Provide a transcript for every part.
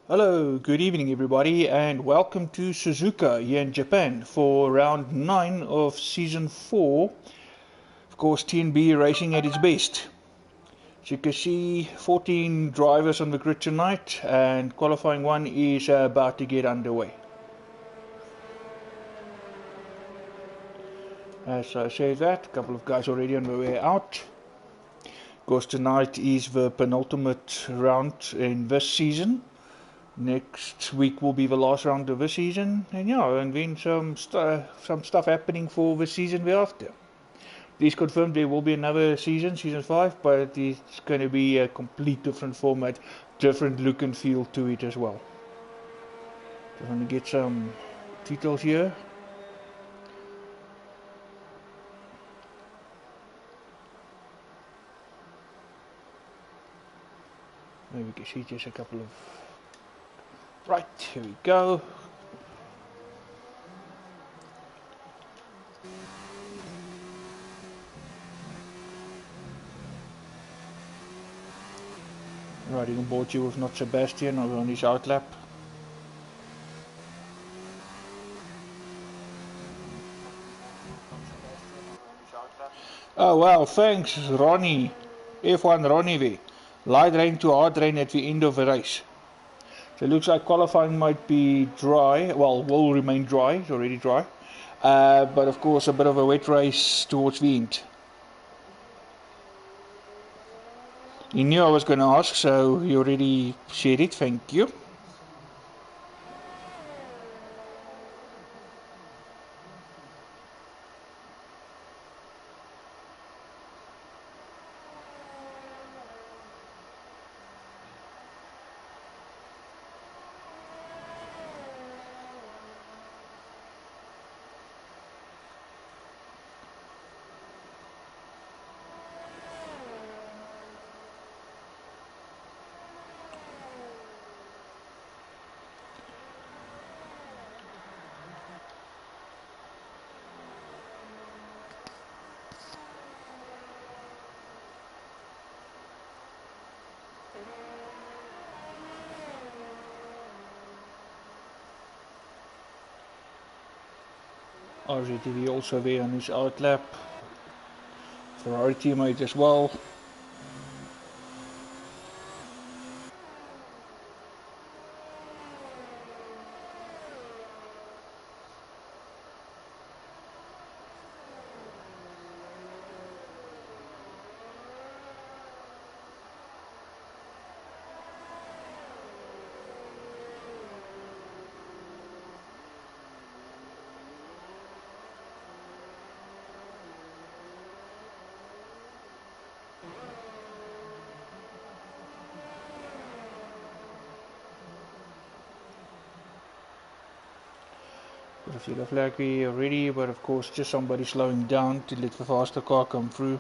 Hello, good evening everybody, and welcome to Suzuka here in Japan for round 9 of season 4. Of course, TNB racing at its best. As you can see, 14 drivers on the grid tonight, and qualifying 1 is about to get underway. As I say that, a couple of guys already on the way out. Of course, tonight is the penultimate round in this season. Next week will be the last round of the season, and then some stuff happening for the season thereafter. Please confirm there will be another season 5, but it's going to be a complete different format, different look and feel to it as well. Just want to get some details here. Maybe we can see just a couple of. Right, here we go. Riding on board you with not Sebastian on his outlap. Oh wow, thanks Ronnie. F1 Ronnie there. Light rain to hard rain at the end of the race. So it looks like qualifying might be dry, well, will remain dry, it's already dry. But of course a bit of a wet race towards the end. You knew I was going to ask, so you already said it, thank you. RZTV also there on his outlap. Ferrari teammate as well. Got a yellow flag here already, but of course just somebody slowing down to let the faster car come through.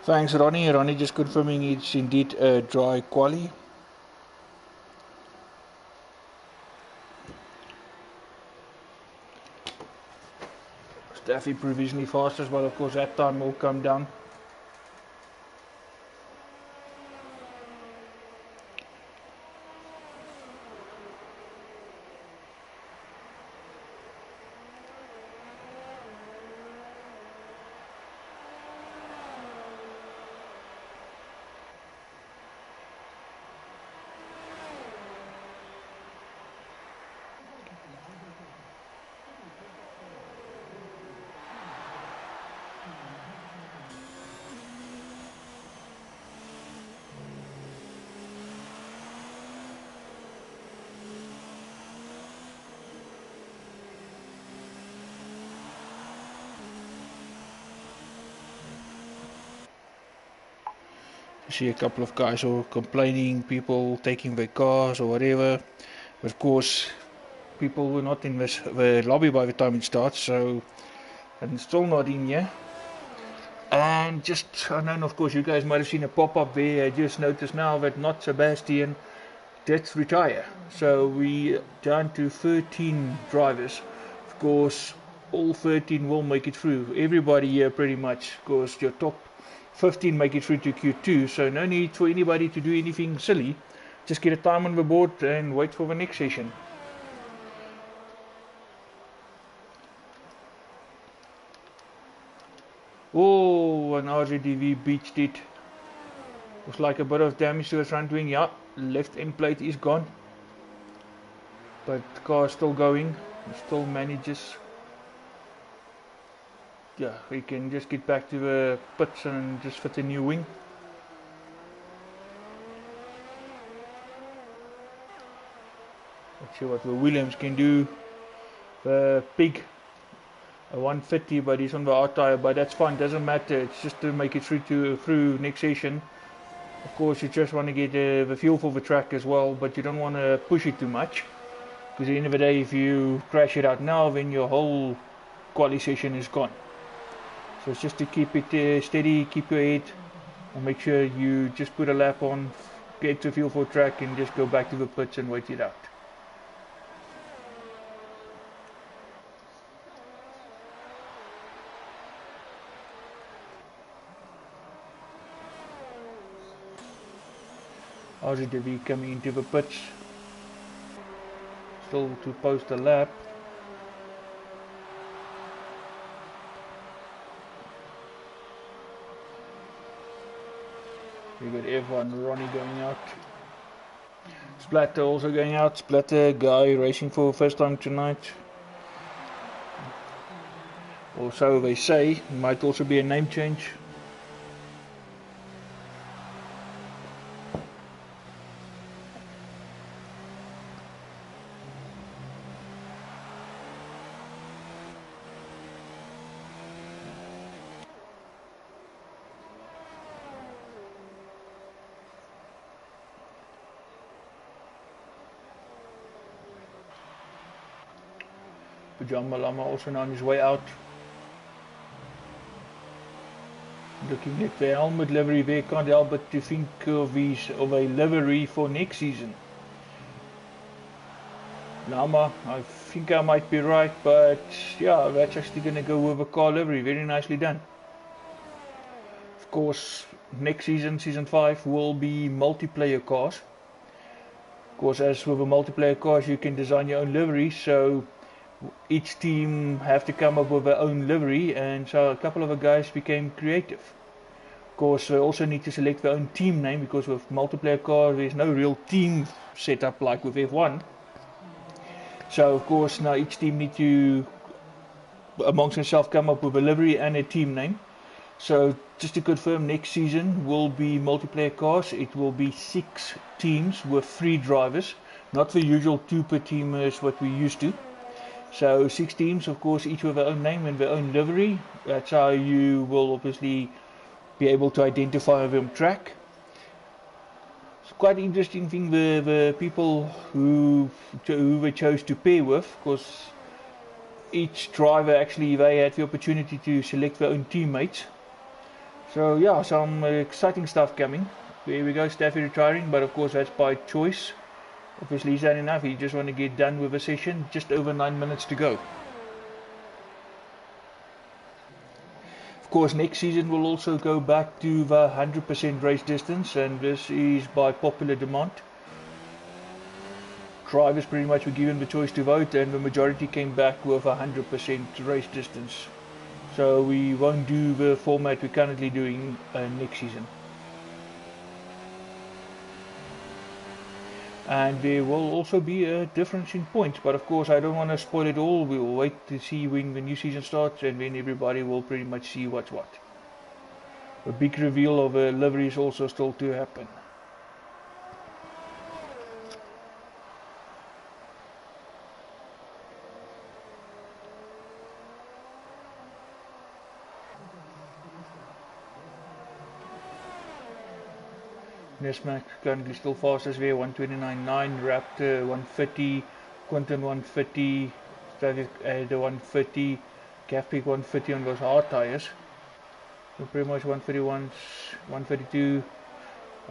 Thanks Ronnie. Ronnie just confirming it's indeed a dry quali. Staffy provisionally fastest, but of course that time will come down. You see a couple of guys who are complaining, people taking their cars or whatever. But of course, people were not in the lobby by the time it starts, so and still not in here. And just, I know, of course, you guys might have seen a pop-up there. I just noticed now that not Sebastian did retire. So we down to 13 drivers. Of course, all 13 will make it through. Everybody here pretty much, of course, your top 15 make it through to Q2, so no need for anybody to do anything silly. Just get a time on the board and wait for the next session. Oh, an RZDV beached it. Looks like a bit of damage to the front wing. Yeah, left end plate is gone. But the car is still going. It still manages. Yeah, we can just get back to the pits and just fit a new wing. Let's see what the Williams can do. The Pig, a 150, but he's on the hard tire, but that's fine, doesn't matter. It's just to make it through next session. Of course, you just want to get the feel for the track as well, but you don't want to push it too much. Because at the end of the day, if you crash it out now, then your whole quali session is gone. So it's just to keep it steady, keep your head, and make sure you just put a lap on, get to feel for track, and just go back to the pits and wait it out. RZDV coming into the pits, still to post a lap. We got everyone, Ronnie going out. Splatter also going out. Splatter guy racing for first time tonight. Or so they say. Might also be a name change. Pajama Lama also on his way out. Looking at the helmet livery there, can't help but to think of a livery for next season. Lama, I think I might be right, but yeah, that's actually going to go with a car livery. Very nicely done. Of course, next season, season 5, will be multiplayer cars. Of course, as with the multiplayer cars, you can design your own livery, so each team have to come up with their own livery, and so a couple of the guys became creative. Of course, they also need to select their own team name, because with multiplayer cars there's no real team set up like with F1. So of course now each team need to amongst themselves come up with a livery and a team name. So just to confirm, next season will be multiplayer cars. It will be 6 teams with 3 drivers, not the usual 2 per team as what we used to. So 6 teams, of course, each with their own name and their own livery. That's how you will obviously be able to identify them track. It's quite an interesting thing, the people who they chose to pair with, because each driver actually, they had the opportunity to select their own teammates. So yeah, some exciting stuff coming. There we go, Staffy retiring, but of course that's by choice. Obviously he's had enough, he just want to get done with the session. Just over 9 minutes to go. Of course, next season we'll also go back to the 100% race distance, and this is by popular demand. Drivers pretty much were given the choice to vote, and the majority came back with 100% race distance. So we won't do the format we're currently doing next season. And there will also be a difference in points, but of course I don't want to spoil it all. We will wait to see when the new season starts, and then everybody will pretty much see what's what. A big reveal of a livery is also still to happen. Nesmac currently still fastest there, 129.9, Raptor 130, Quinton 130, Static the 130, Gafpick 130 on those hard tires. So pretty much 131, 132.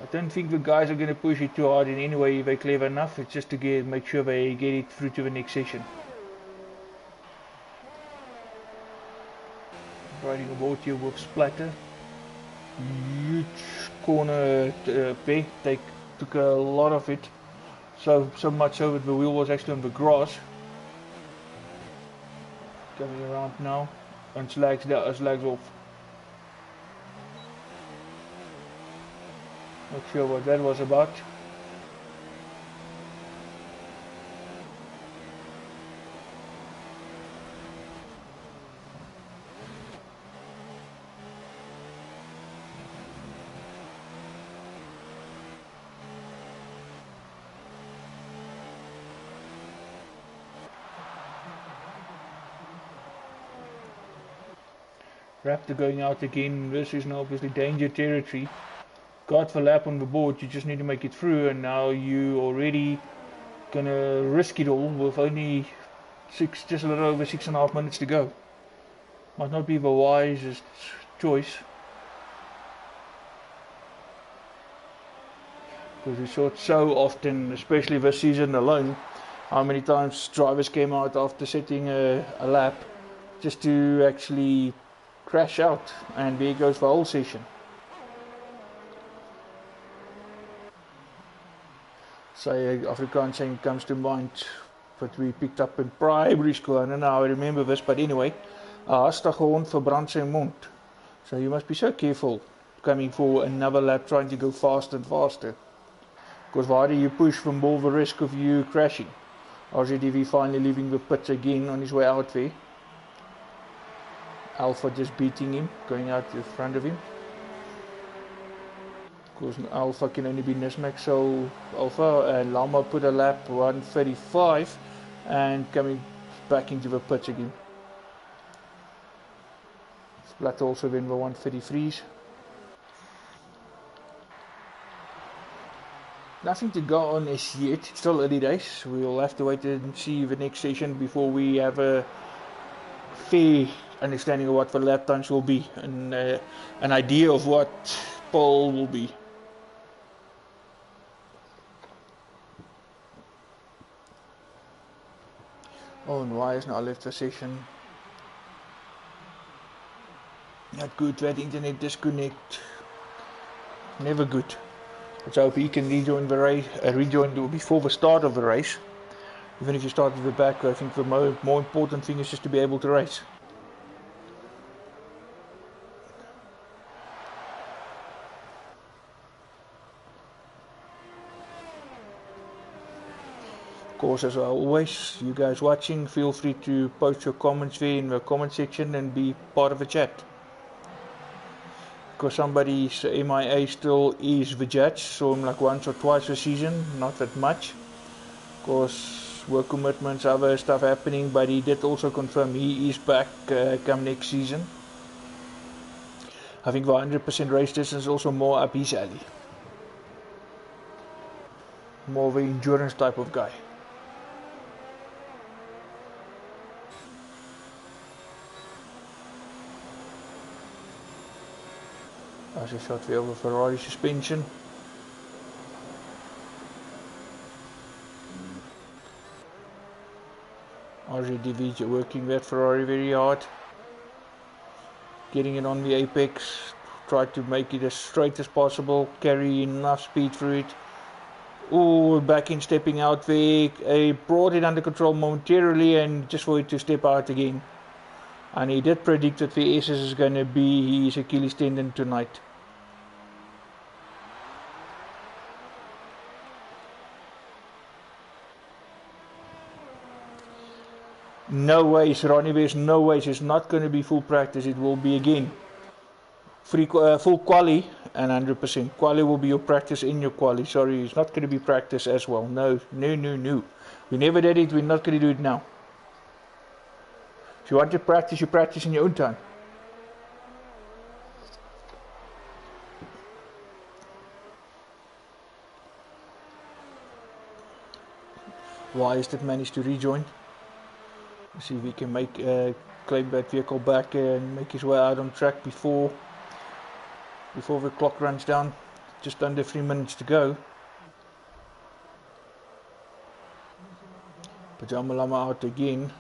I don't think the guys are going to push it too hard in any way if they're clever enough. It's just to make sure they get it through to the next session. Riding aboard here with Splatter. huge corner there. They took a lot of it, so much so that the wheel was actually on the grass. Coming around now, and slags off. Not sure what that was about. Raptor going out again. This is now obviously danger territory. Got the lap on the board, you just need to make it through, and now you already gonna risk it all with only just a little over 6.5 minutes to go. Might not be the wisest choice, because we saw it so often, especially this season alone, how many times drivers came out after setting a lap just to actually crash out, and there goes the whole session. Say Afrikaans saying comes to mind, but we picked up in primary school. I don't know how I remember this, but anyway, 'n hastige hond verbrandt sy mond. So you must be so careful coming for another lap, trying to go faster and faster, because why do you push from all the risk of you crashing? RZDV finally leaving the pits again on his way out there. Alpha just beating him, going out in front of him. Of course, Alpha can only be Nismek, so Alpha and Lama put a lap 1:35 and coming back into the pits again. Splat also then the 1:33s. Nothing to go on as yet, it's still early days. We'll have to wait and see the next session before we have a fair understanding of what the lap times will be, and an idea of what pole will be. Oh, and why is now left the session? Not good, that internet disconnect. Never good. Let's hope he can rejoin the race, rejoin before the start of the race. Even if you start at the back, I think the more important thing is just to be able to race. Of course, as always, you guys watching, feel free to post your comments there in the comment section and be part of the chat. Because somebody's MIA still is the judge, saw him like once or twice a season, not that much. Of course, work commitments, other stuff happening, but he did also confirm he is back come next season. I think the 100% race distance is also more up his alley. More of an endurance type of guy. As a shot weer over Ferrari suspension. RZDV working that Ferrari very hard. Getting it on the apex. Try to make it as straight as possible. Carry enough speed through it. Oh, back in stepping out there. Brought it under control momentarily and just for it to step out again. And he did predict that the SS is going to be his Achilles tendon tonight. No ways, Ronnie, there's no ways. It's not going to be full practice. It will be again full quali and 100%. Quali will be your practice in your quali. Sorry, it's not going to be practice as well. No. We never did it. We're not going to do it now. If you want to practice, you practice in your own time. Wise did manage to rejoin. See if we can make claim that vehicle back and make his way out on track before the clock runs down. Just under 3 minutes to go. Pajama Lama out again.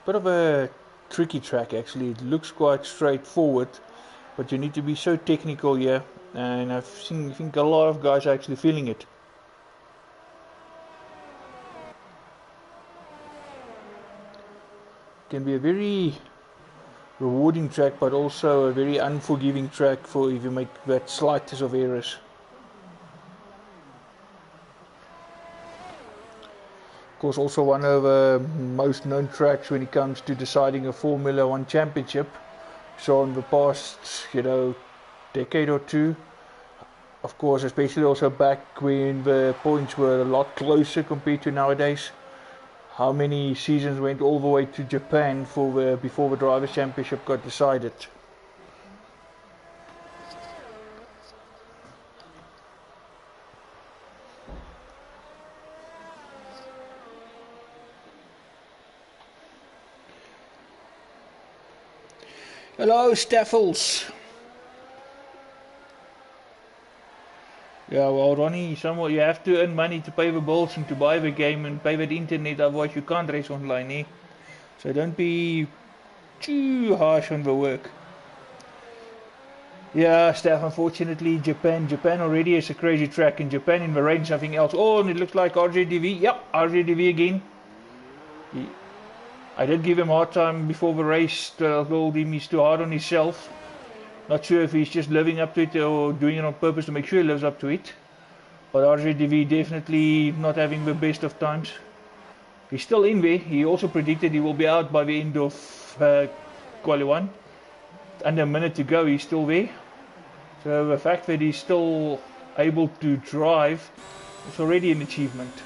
Bit of a tricky track actually. It looks quite straightforward, but you need to be so technical here, and I think a lot of guys are actually feeling it. Can be a very rewarding track, but also a very unforgiving track for if you make that slightest of errors. Of course, also one of the most known tracks when it comes to deciding a Formula One championship. So in the past, decade or two, of course, especially also back when the points were a lot closer compared to nowadays. How many seasons went all the way to Japan before the Drivers' Championship got decided? Hello, Staffels. Yeah, well, Ronnie, somewhat you have to earn money to pay the bills and to buy the game and pay the internet, otherwise you can't race online, eh? So don't be too harsh on the work. Yeah, Steph, unfortunately, Japan already is a crazy track. In Japan, in the rain, something else. Oh, and it looks like RJDV. Yep, RJDV again. I did give him a hard time before the race. Told him he's too hard on himself. Not sure if he's just living up to it or doing it on purpose to make sure he lives up to it. But RJDV definitely not having the best of times. He's still in there. He also predicted he will be out by the end of Quali 1. Under a minute to go, he's still there. So the fact that he's still able to drive is already an achievement.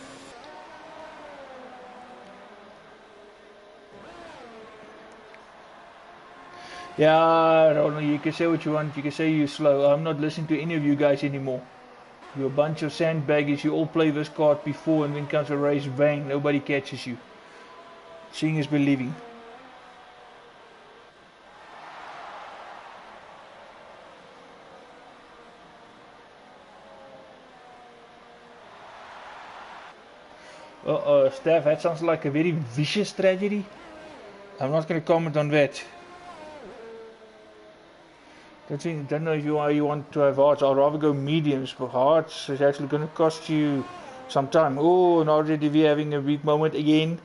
Yeah, Ronald, you can say what you want. You can say you're slow. I'm not listening to any of you guys anymore. You're a bunch of sandbaggers. You all play this card before, and then comes a race, bang, nobody catches you. Seeing is believing. Steph, that sounds like a very vicious tragedy. I'm not going to comment on that. Don't know if you want to have hearts. I'd rather go mediums, but hearts is actually going to cost you some time. Oh, and RJDV having a weak moment again.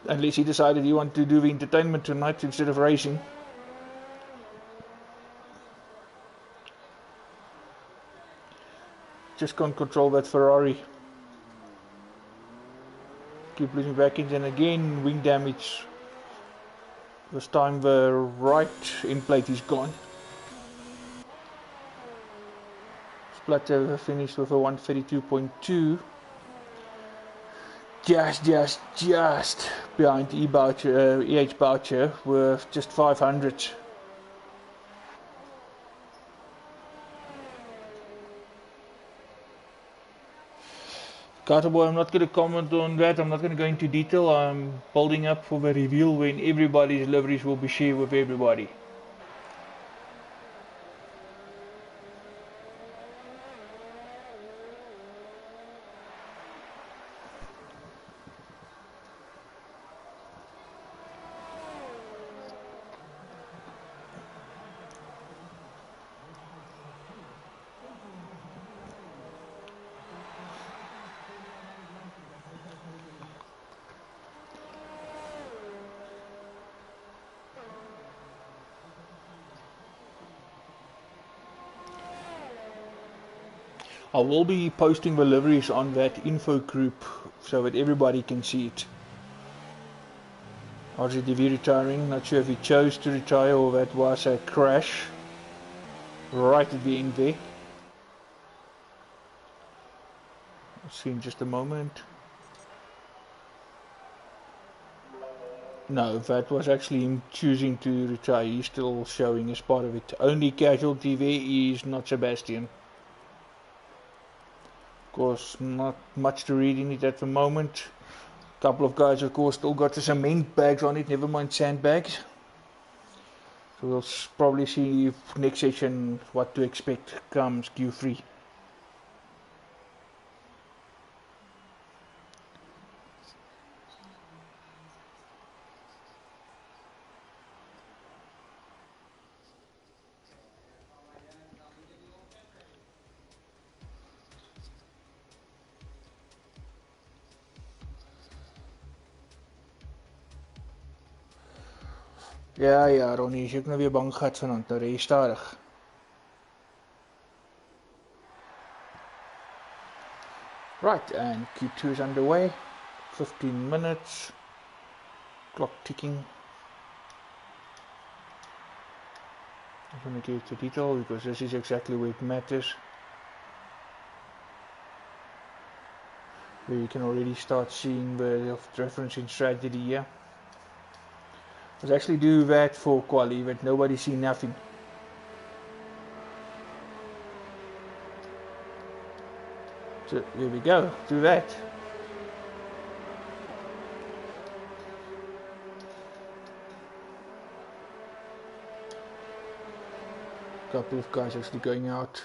Unless he decided he wanted to do the entertainment tonight instead of racing. Just can't control that Ferrari. Keep losing back engine again. Wing damage. This time the right end plate is gone. Splatter finished with a 132.2. Just behind EH Boucher with just 500. Carterboy, I'm not going to comment on that. I'm not going to go into detail. I'm building up for the reveal when everybody's liveries will be shared with everybody. I will be posting the liveries on that info group so that everybody can see it. RJDV retiring, not sure if he chose to retire or that was a crash right at the end there. We'll see in just a moment. No, that was actually him choosing to retire. He's still showing as part of it. Only casualty there is not Sebastian. Of course, not much to read in it at the moment. A couple of guys, of course, still got the cement bags on it, never mind sandbags. So we'll probably see next session what to expect comes Q3. Ja, ja, Ronnie, is ook nou weer bang gehad vanaand, nou ry stadig. Right, and Q2 is underway. 15 minutes. Clock ticking. I just want to get to detail because this is exactly where it matters. Where you can already start seeing the difference in strategy here. Let's actually do that for quali, but nobody see nothing. So there we go, do that. Couple of guys actually going out.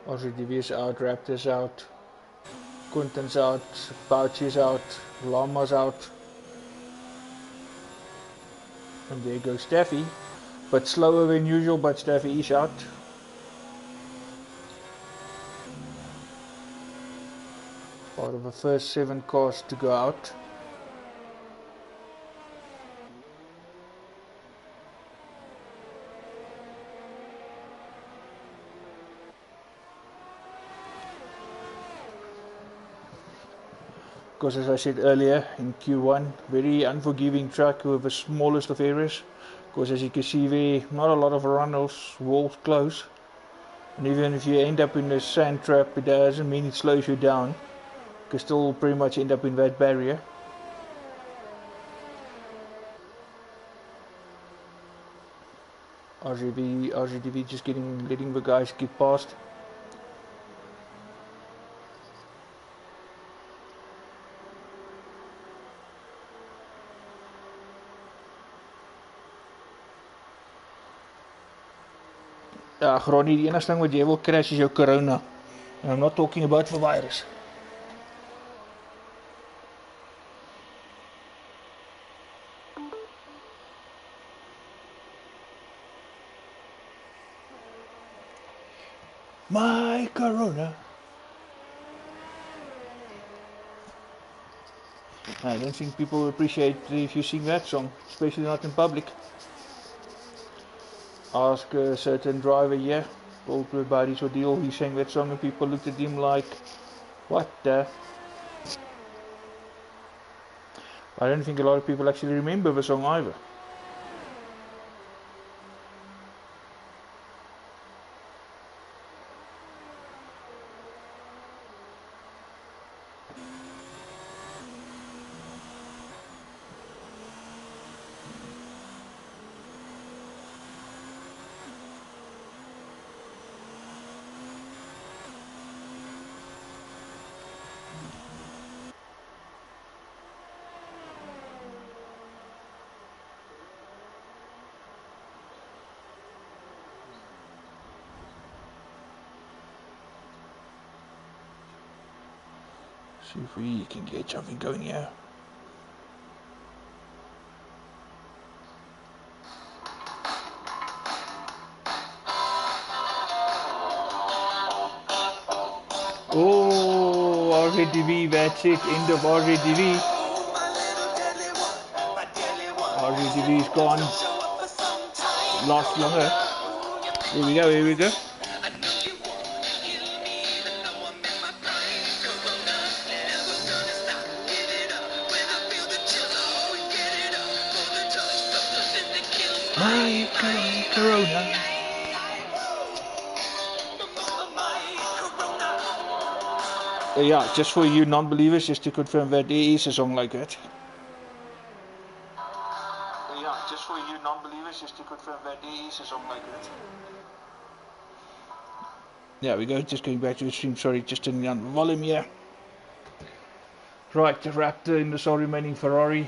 RZDV is out, Raptors out, Quinton's out, Pouchy's out, Lama's out. And there goes Steffi. But slower than usual, but Steffi is out. Part of the first 7 cars to go out. Because as I said earlier, in Q1, very unforgiving track with the smallest of areas. Because as you can see there, not a lot of runnels, walls close. And even if you end up in a sand trap, it doesn't mean it slows you down. You can still pretty much end up in that barrier. RZDV just letting the guys get past. Ja, Ronnie, die enigste ding wat jy wil crash is jou corona. And I'm not talking about the virus. My corona. I don't think people appreciate if you sing that song, especially not in public. Ask a certain driver here, told me about his ordeal, he sang that song and people looked at him like, what the? I don't think a lot of people actually remember the song either. See if we can get something going here. Oh, RZDV, that's it, end of RZDV. RZDV's gone. Last longer. Here we go, here we go. My corona. Yeah, just for you non-believers, just to confirm that there is a song like that. Yeah, just for you non-believers, just to confirm that there is a song like that. There we go, just going back to the stream, sorry, just turning down the volume here. Right, the Raptor in the sole remaining Ferrari,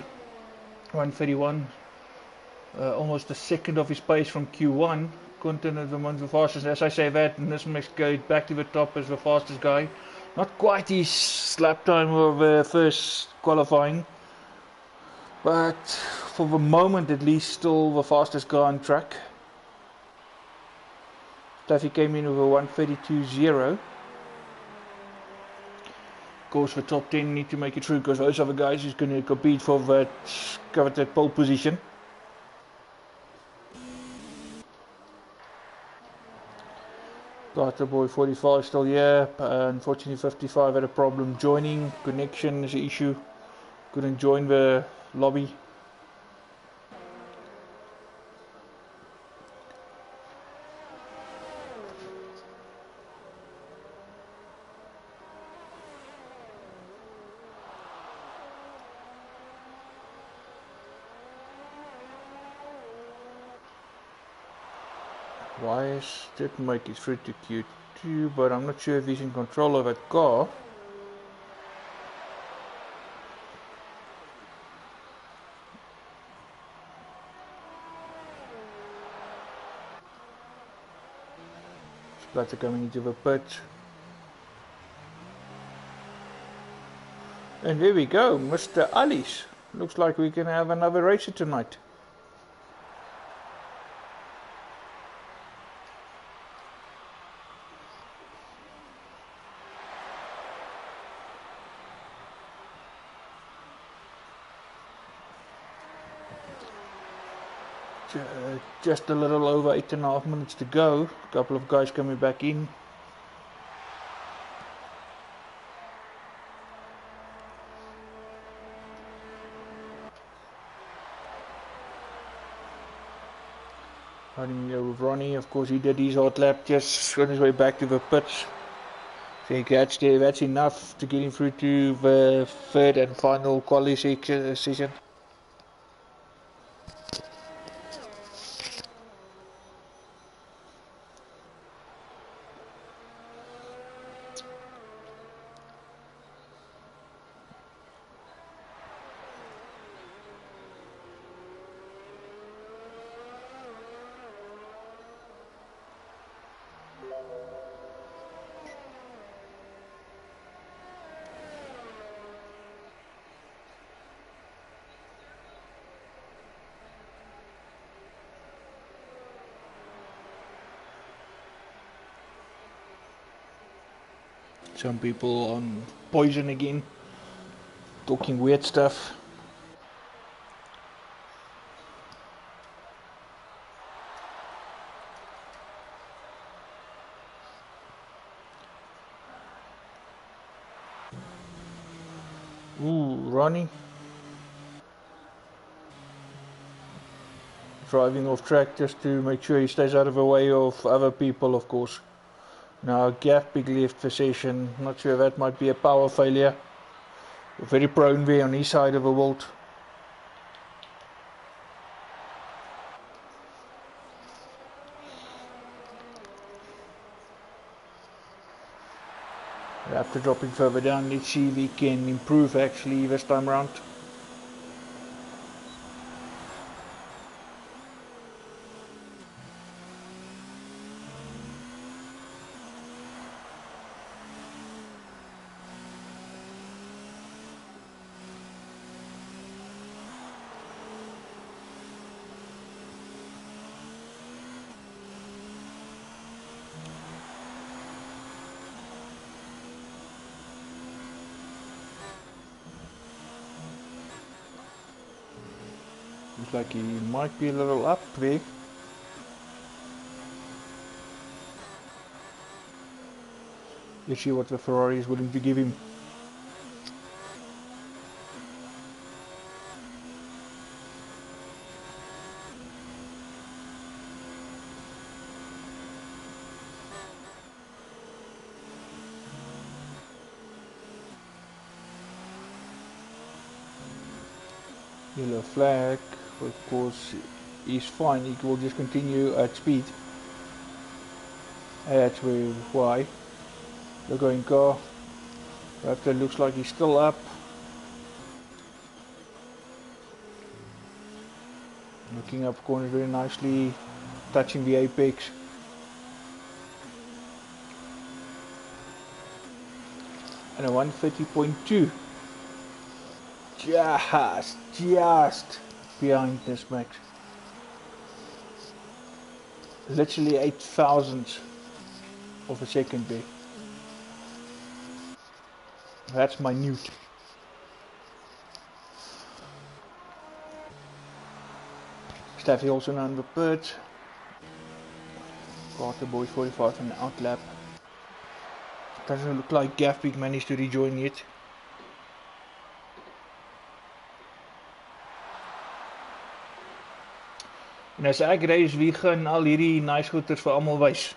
131. Almost a second of his pace from Q1. Quinton is among the fastest. As I say that, and this makes go back to the top as the fastest guy. Not quite his lap time of first qualifying, but for the moment at least still the fastest guy on track. Steffi came in with a 1:32.0. course the top 10 need to make it through, because those other guys is going to compete for that coveted pole position. Data Boy 45 still here. Unfortunately 55 had a problem joining. Connection is an issue. Couldn't join the lobby. Wise did make it through to Q2, but I'm not sure if he's in control of that car. Splatter coming into the pit. And there we go, Mr. Alice. Looks like we can have another racer tonight. Just a little over 8.5 minutes to go. A couple of guys coming back in. Running there with Ronnie, of course he did his hot lap, just on his way back to the pits. I think that's enough to get him through to the third and final quali session. Some people on poison again, talking weird stuff. Ooh, Ronnie. Driving off track just to make sure he stays out of the way of other people, of course. Now Gav big left the session, not sure if that might be a power failure. Very prone there on his side of the world. After dropping further down, let's see if we can improve actually this time around. Looks like he might be a little up there. Let's see what the Ferrari is willing to give him. Yellow flag, of course he's fine, he will just continue at speed. That's why the going car. After looks like he's still up. Looking up corners very nicely, touching the apex. And a 130.2. Just behind this max. Literally 8,000 of a second there. That's minute. Staffy also now in the pit. Carter Boys 45 on the outlap. Doesn't look like Gaffbeek managed to rejoin yet. En as ek ry is wie gaan al hierdie nice goeders vir almal wys.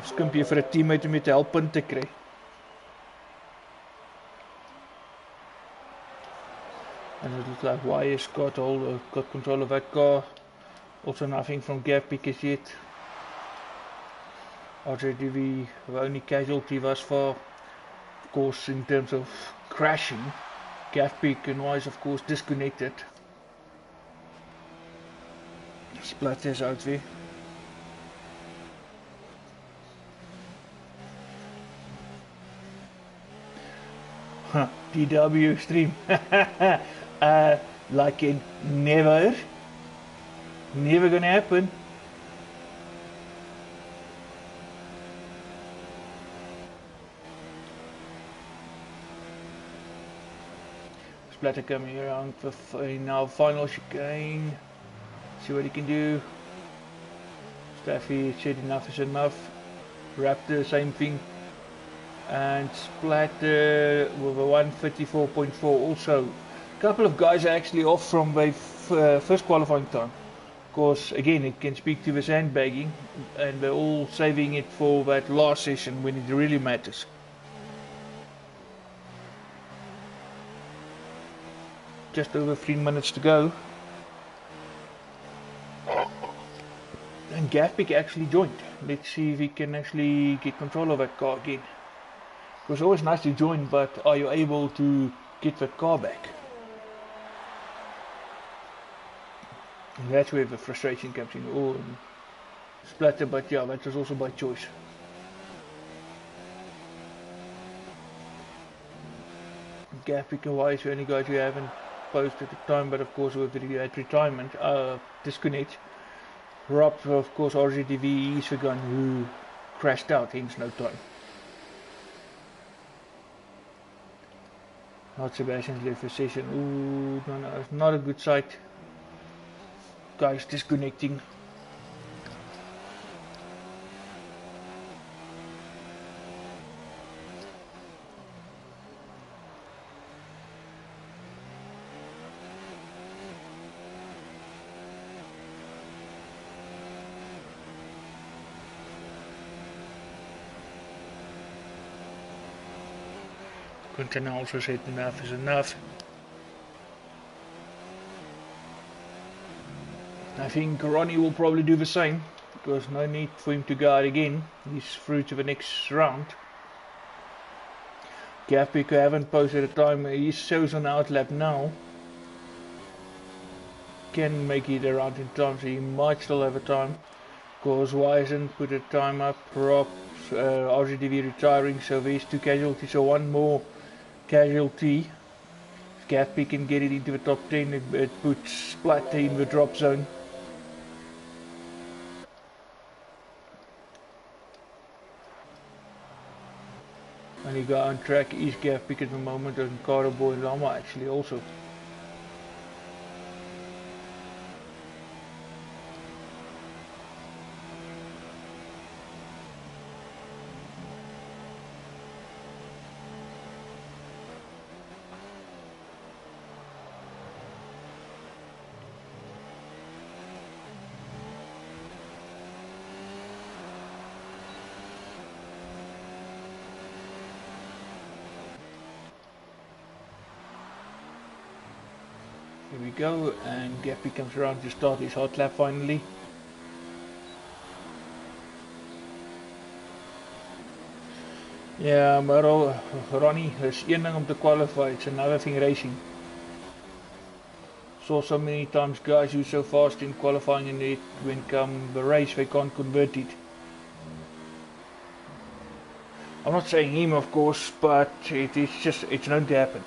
Skimp jy vir 'n teammate om jou te help punte kry. And it looks like Wyatt's got control of that car. Also nothing from Gaffbeek as yet. RJDV, the only casualty was for, of course, in terms of crashing. Gaffbeek and Wise, of course, disconnected. Splatters out there. Huh, DW stream. Like in never gonna happen. Splatter coming around for now final chicane. See what he can do. Staffy said enough is enough. Raptor same thing. And Splatter with a 1:54.4 also. A couple of guys are actually off from the first qualifying time. Of course, again, it can speak to the sandbagging, and they're all saving it for that last session when it really matters. Just over 3 minutes to go. And Gaffbeek actually joined. Let's see if he can actually get control of that car again. It was always nice to join, but are you able to get that car back? And that's where the frustration comes in. Oh, Splatter, but yeah, that was also by choice. Gaffbeek and Wise, the only guys who haven't posted at the time, but of course with the retirement, disconnect. Rob, of course, RGTV, is the gun who crashed out, hence no time. Not Sebastian's left for session. Ooh, no, it's not a good sight. Guys disconnecting. Quintana also said enough is enough. I think Ronnie will probably do the same, because no need for him to go out again. He's through to the next round. Gaffbeek, I haven't posted a time, he shows on outlap now. Can make it around in time, so he might still have a time. Because Wisen put a time up, Rob, RGTV retiring, so there's 2 casualties, so 1 more casualty. If Gaffbeek can get it into the top 10, it puts Splatter in the drop zone. Only guy on track is Gaffbeek at the moment, and Carter and Lama actually also. Here we go, and Gaffbeek comes around to start his hot lap finally. Yeah, maar Ronnie, is een ding om te qualify, it's another thing racing. Saw so many times guys who are so fast in qualifying, and it, when come the race they can't convert it. I'm not saying him, of course, but it's known to happen.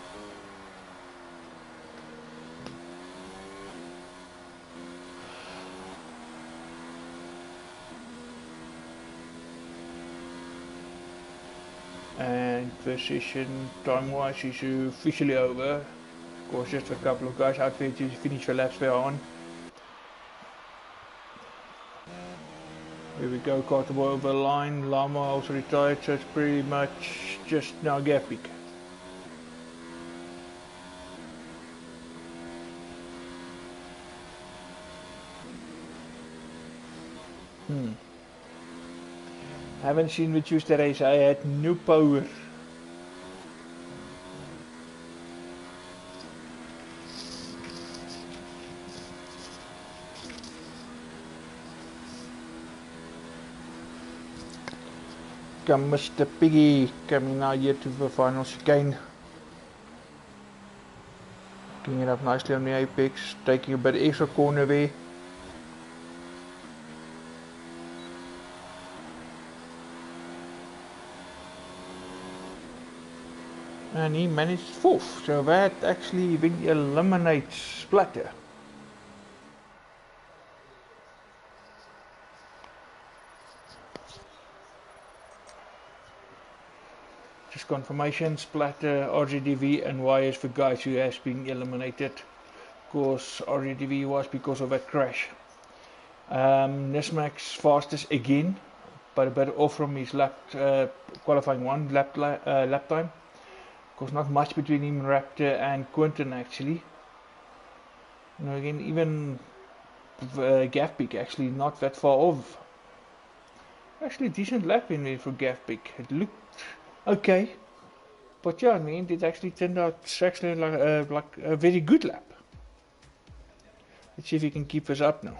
and the session time-wise is officially over. Of course, just a couple of guys out there to finish the laps they're on. Here we go, Carter Boy over the line. Lama also retired, so it's pretty much just now Gafbik. Haven't seen the Tuesday race, I had no power. Come Mr. Piggy, coming now here to the final chicane. Getting it up nicely on the apex, taking a bit extra corner there. And he managed fourth, so that actually even eliminates Splatter. Just confirmation, Splatter, RGDV and Y is the guys who has been eliminated. Of course, RGDV was because of that crash. Nismax fastest again, but a bit off from his lap qualifying one lap time. Of course, not much between him, Raptor and Quinton actually. You know, again, even Gafbik actually not that far off. Actually, decent lap in there for Gafbik. It looked okay, but yeah, in the end, it actually turned out actually like a very good lap. Let's see if he can keep us up now.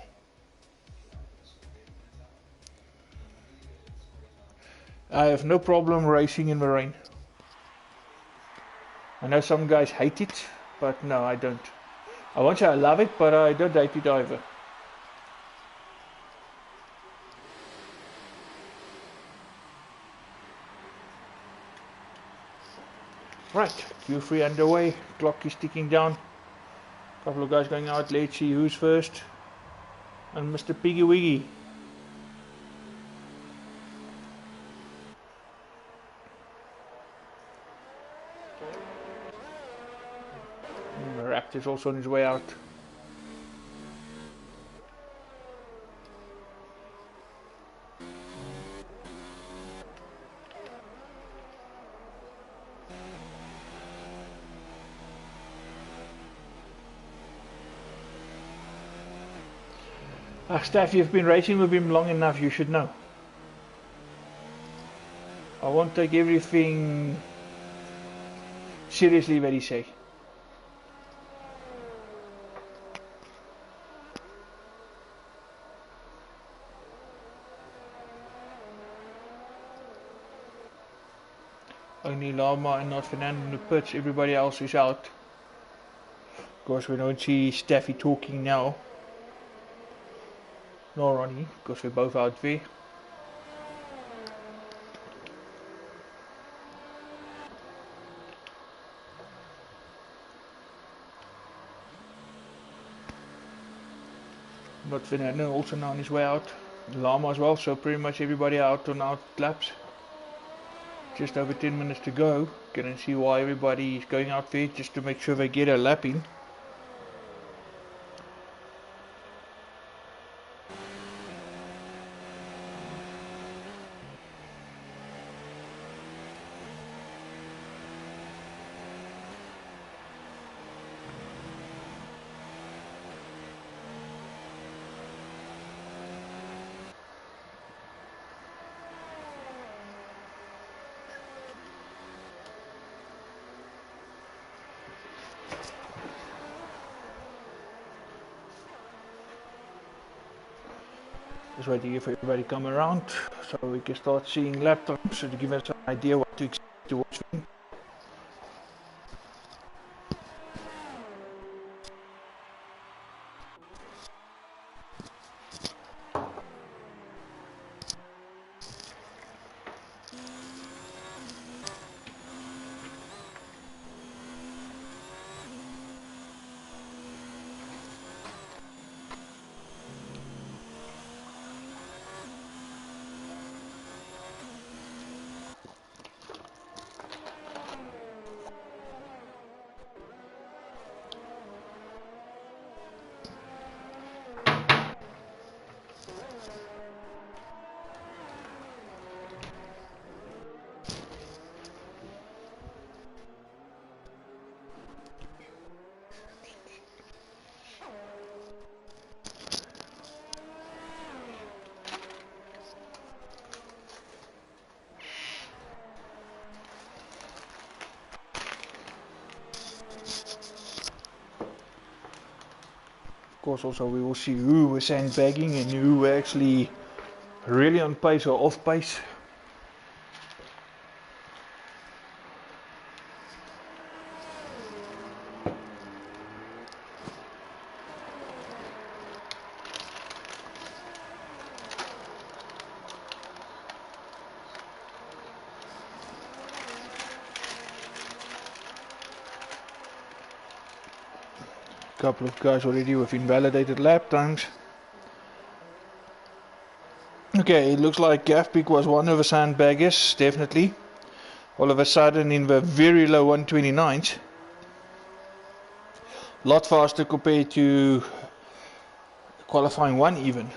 I have no problem racing in the rain. I know some guys hate it, but no, I don't. I won't say I love it, but I don't hate it either. Right, Q3 underway, clock is ticking down. Couple of guys going out, let's see who's first. And Mr. Piggy Wiggy. And the Raptor's also on his way out. Steph, you've been racing with him long enough, you should know. I won't take everything seriously that he say. Only Lama and not Fernando in the pits, everybody else is out. Of course, we don't see Steffi talking now. Nor Ronnie, because we're both out there. Not Fernando also now on his way out. Lama as well, so pretty much everybody out on out laps. Just over 10 minutes to go. Gonna see why everybody is going out there just to make sure they get a lap in. Just waiting here for everybody to come around so we can start seeing lap times, so to give us an idea what to expect to watch. Of course, also we will see who was sandbagging and who were actually really on pace or off pace. Couple of guys already with invalidated lap times. Okay, it looks like Gafpeak was one of the sandbaggers, definitely. All of a sudden in the very low 129s. Lot faster compared to qualifying one even.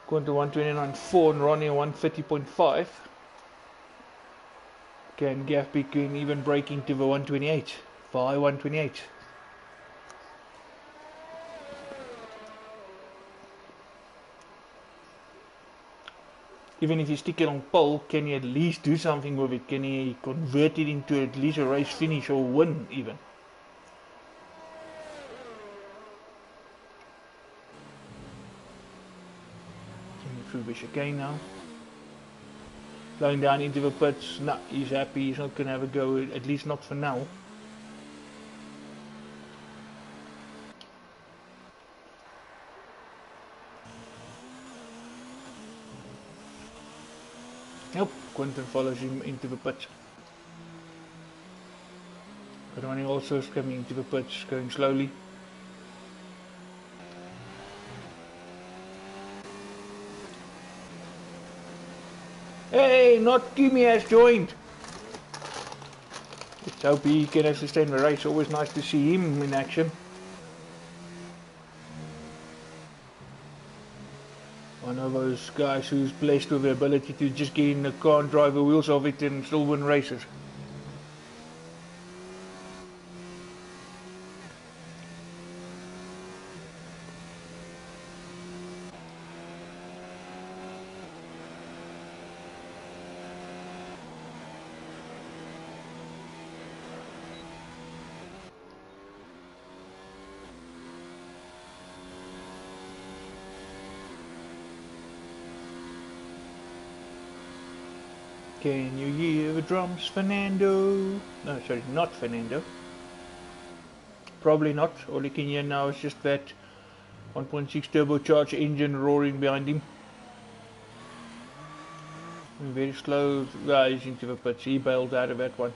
Going to 129.4 and Ronnie 130.5. Can Gafpeak even break into the 128? By 128. Even if you stick it on pole, can he at least do something with it? Can he convert it into at least a race finish or win even? Through the chicane now. Going down into the pits. Nah, he's happy. He's not going to have a go, at least not for now. Nope, Quinton follows him into the pits. But Ronnie also is coming into the pits, going slowly. Hey, not Kimi has joined. Let's hope he can actually stay in the race. Always nice to see him in action. One of those guys who's blessed with the ability to just get in the car and drive the wheels of it and still win races. Can you hear the drums, Fernando? No, sorry, not Fernando. Probably not. All you can hear now is just that 1.6 turbocharged engine roaring behind him. And very slow guys into the pits. He bailed out of that one.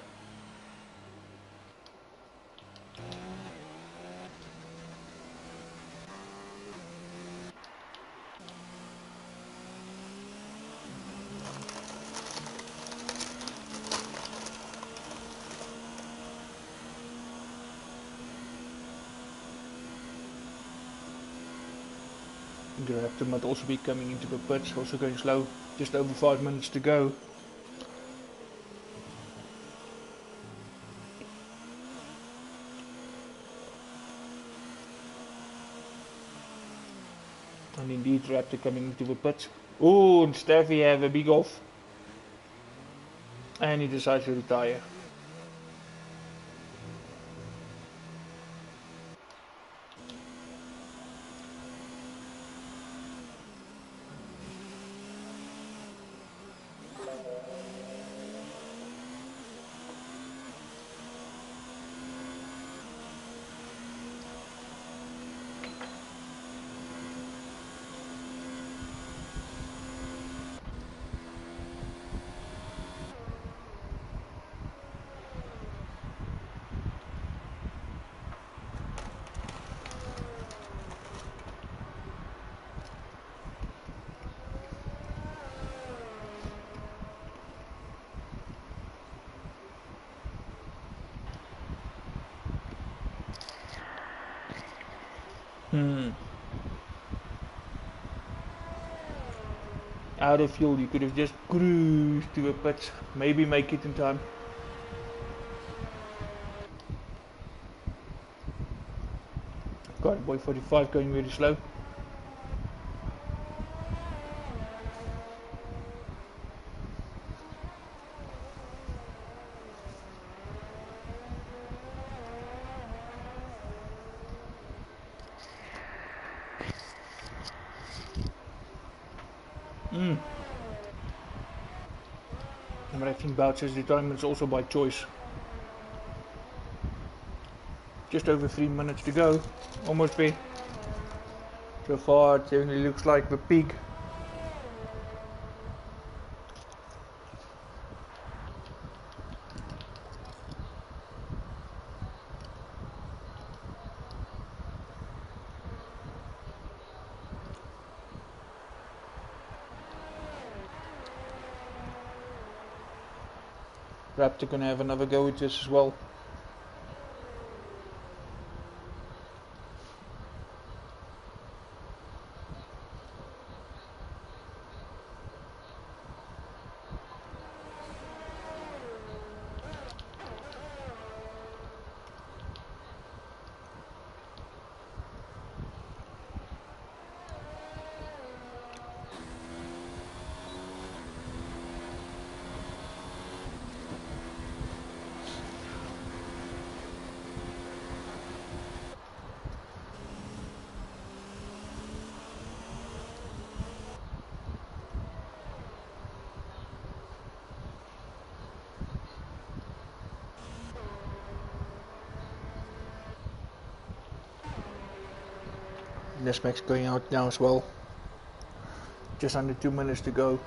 Director might also be coming into the pits, also going slow, just over 5 minutes to go. And indeed Raptor coming into the pits. Oh, and Staffy have a big off. And he decides to retire. out of fuel. You could have just cruised to a pit, maybe make it in time. God, boy 45 going really slow. But I think Boucher's retirement is also by choice. Just over 3 minutes to go. Almost there. So far it definitely looks like the peak. Raptor gonna have another go at this as well. Lesmax going out now as well. Just under 2 minutes to go.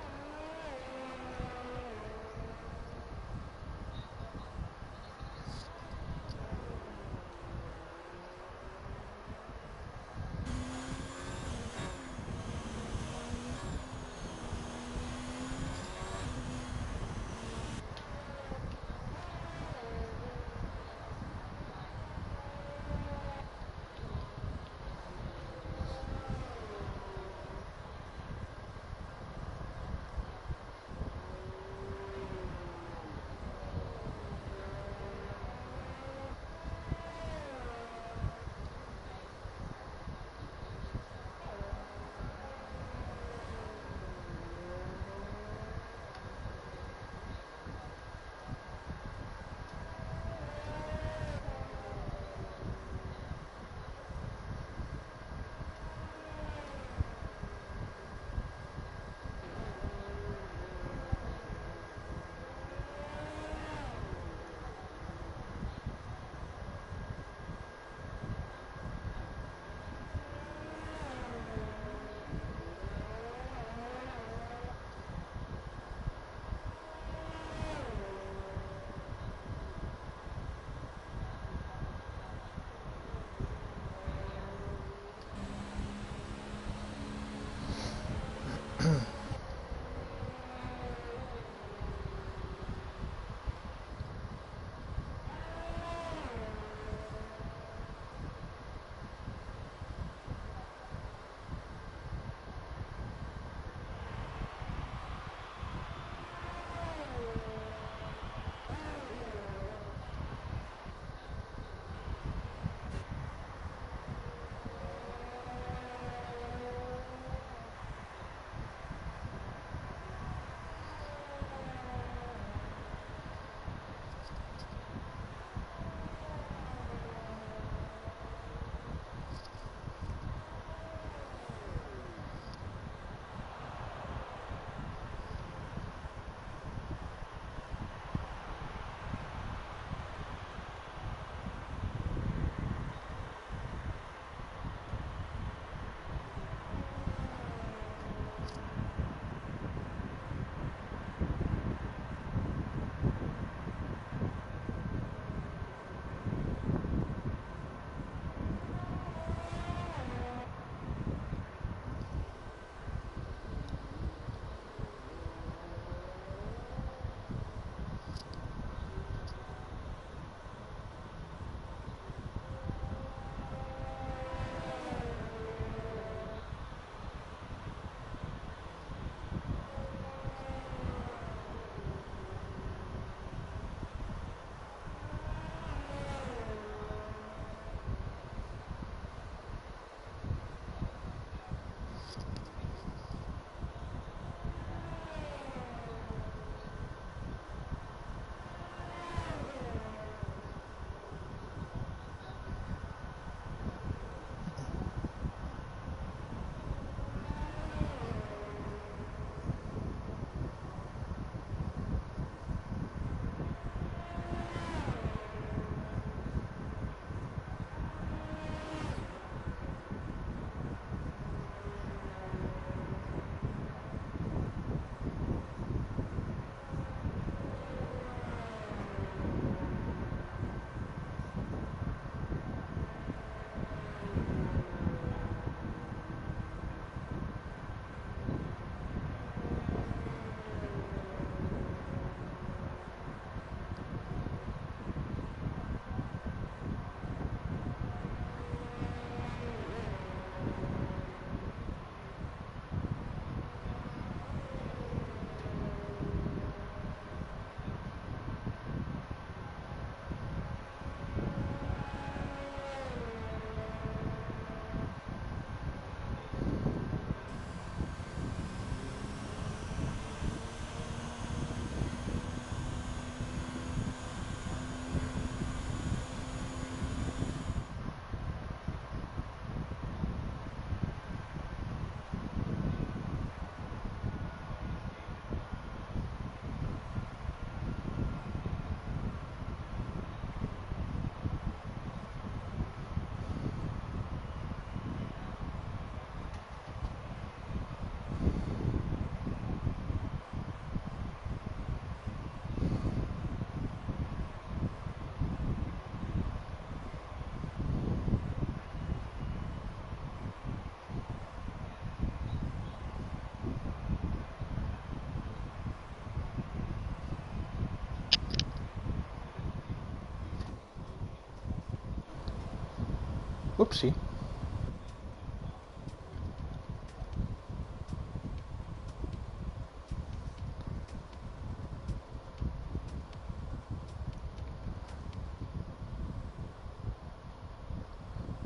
Oopsie.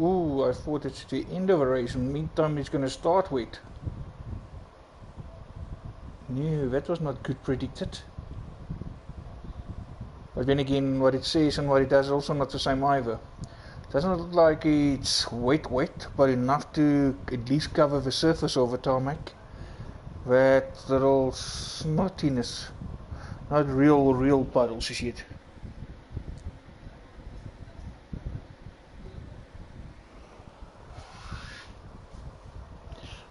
Ooh, I thought it's the end of a race, and meantime it's going to start with. No, that was not good predicted. But then again, what it says and what it does is also not the same either. It doesn't look like it's wet, but enough to at least cover the surface of the tarmac. That little snottiness, not real puddles as yet.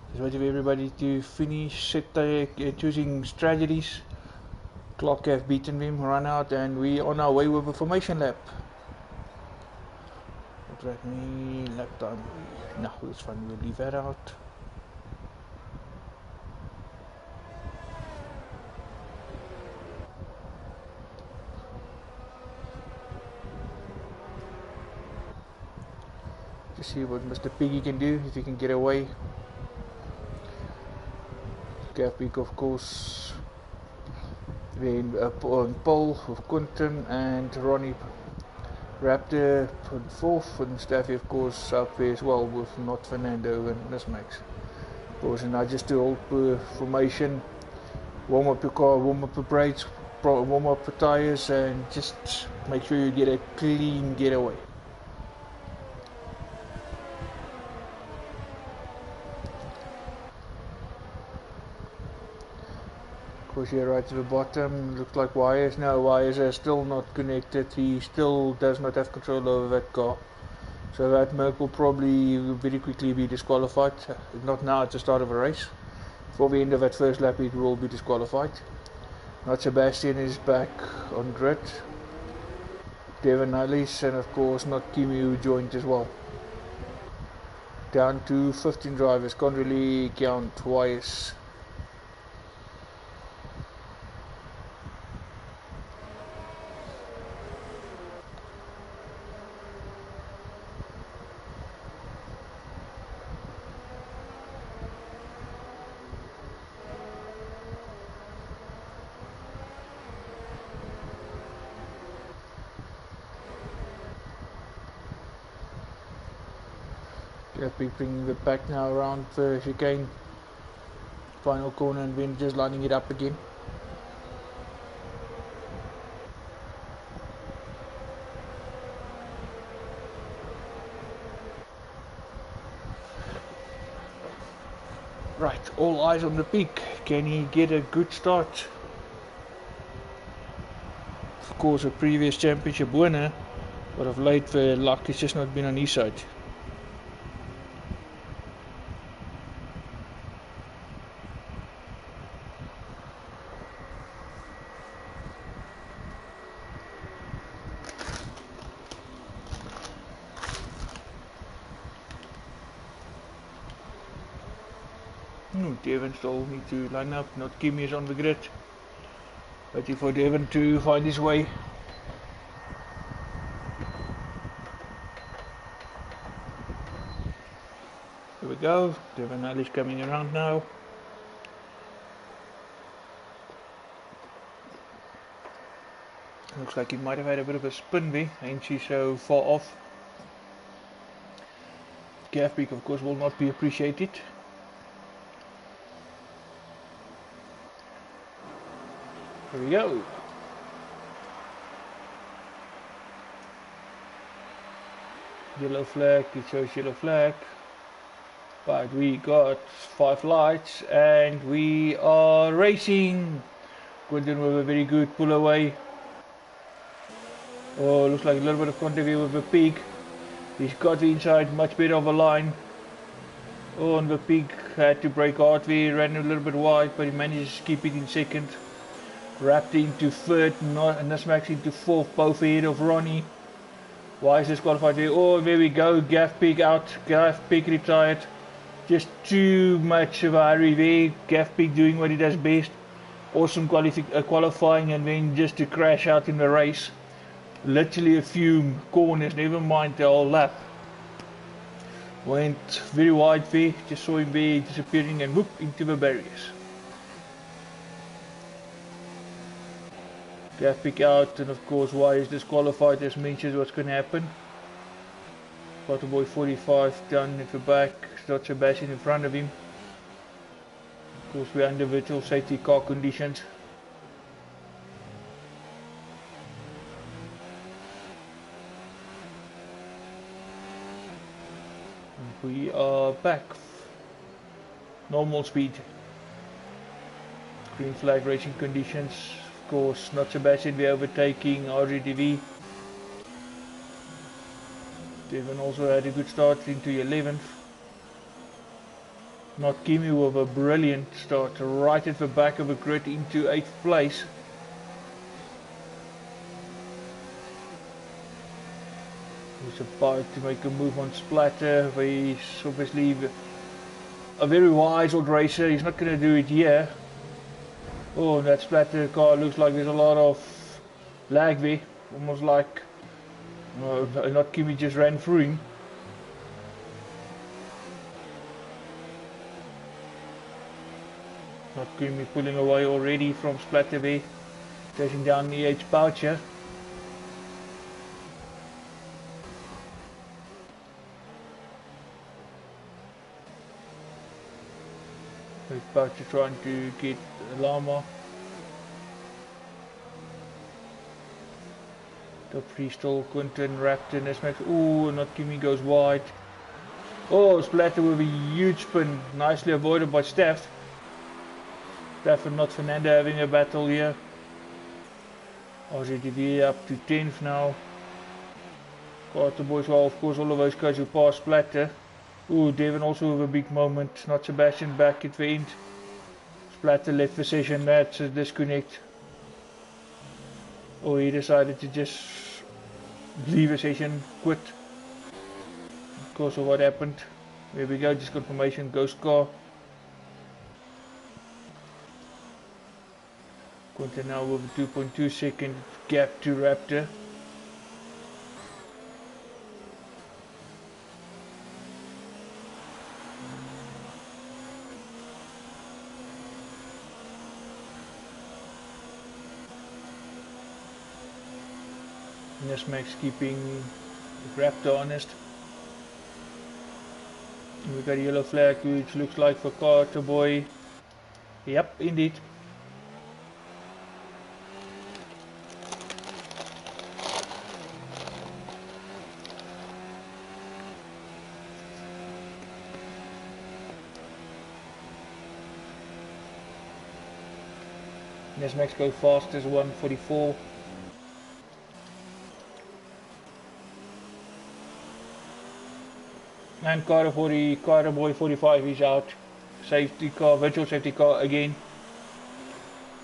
Just waiting for everybody to finish choosing strategies. Clock have beaten them, run out, and we on our way with a formation lap. Track me lap time. No, that's fine, we'll leave that out. Just see what Mr. Piggy can do, if he can get away. Gavbeek, of course, then on pole with Quinton and Ronnie Raptor on fourth, and Staffy of course up there as well with not Fernando and Nismax. Of course, and I just do old formation, warm up your car, warm up the brakes, warm up the tyres, and just make sure you get a clean getaway. Of course, here right to the bottom, looks like wires. No, wires are still not connected. He still does not have control over that car. So that Merc will probably very quickly be disqualified. If not now, at the start of a race. Before the end of that first lap, it will be disqualified. Not Sebastian is back on grid. Devon Ellis, and of course not Kimi, who joined as well. Down to 15 drivers, can't really count twice. Gavbeek bringing the pack now around the chicane, final corner, and then just lining it up again. Right, all eyes on the peak. Can he get a good start? Of course, a previous championship winner, but of late the luck has just not been on his side. Devon still need to line up, not Kimi is on the grid. Waiting for Devon to find his way. Here we go, Devon Ellis coming around now. Looks like he might have had a bit of a spin there, ain't she so far off. Gavbeek of course will not be appreciated. Here we go. Yellow flag, it shows yellow flag. But we got 5 lights and we are racing. Quinton with a very good pull away. Oh, looks like a little bit of contact here with the Pig. He's got the inside much better of a line. Oh, and the Pig had to brake hard there, ran a little bit wide, but he managed to keep it in second. Wrapped into third, and Nismax into fourth, both ahead of Ronnie. Why is disqualified there? Oh, there we go. Gavbeek out. Gavbeek retired. Just too much of a hurry there. Gavbeek doing what he does best. Awesome qualifying, and then just to crash out in the race. Literally a few corners, never mind the whole lap. Went very wide there, just saw him there disappearing and whoop into the barriers. Gap pick out, and of course why is disqualified as mentioned what's going to happen. Waterboy 45 down at the back, Not Sebastian in front of him. Of course we're under virtual safety car conditions. We are back. Normal speed. Green flag racing conditions. Of course, Not Sebastian we're overtaking RZDV. Devon also had a good start into 11th. Not Kimi with a brilliant start right at the back of the grid into 8th place. He's about to make a move on Splatter. He's obviously a very wise old racer. He's not going to do it here. Oh, that Splatter car looks like there's a lot of lag there. Almost like Not Kimi just ran through him. Not Kimi pulling away already from Splatter there. Chasing down EH Boucher. Boucher trying to get Lama. Top 3 still Quinton, Raptor, Nesmax. Ooh, Not Kimi goes wide. Oh, Splatter with a huge spin. Nicely avoided by Steph. Steph and Not Fernando having a battle here. RZDV up to 10th now. Carter Boys, well, of course, all of those guys who passed Splatter. Ooh, Devon also with a big moment. Not Sebastian back at the end. Splatter left the session, that's a disconnect. Oh, he decided to just leave the session, quit. Because of what happened. There we go, just confirmation, ghost car. Quinton now with a 2.2 second gap to Raptor. Nesmax keeping Raptor honest. We got a yellow flag which looks like for Carter Boy. Yep, indeed. Nesmax go fast as 144. And Carter Boy 45 is out. Safety car, virtual safety car again.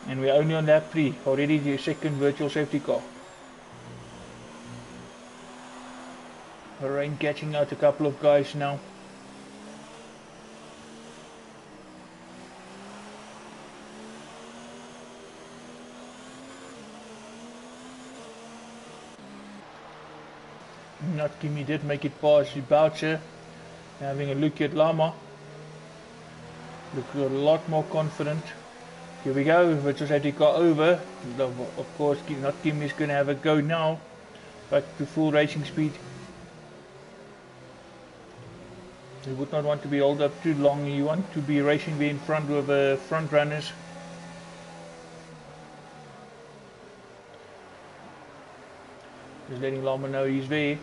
And we're only on lap 3, already the second virtual safety car. Rain catching out a couple of guys now. Not Kimi did make it past Boucher. Having a look at Lama. Look a lot more confident. Here we go, virtual safety car over. Of course, Not Kimi is going to have a go now. Back to full racing speed. He would not want to be held up too long. You want to be racing there in front with the front runners. Just letting Lama know he's there.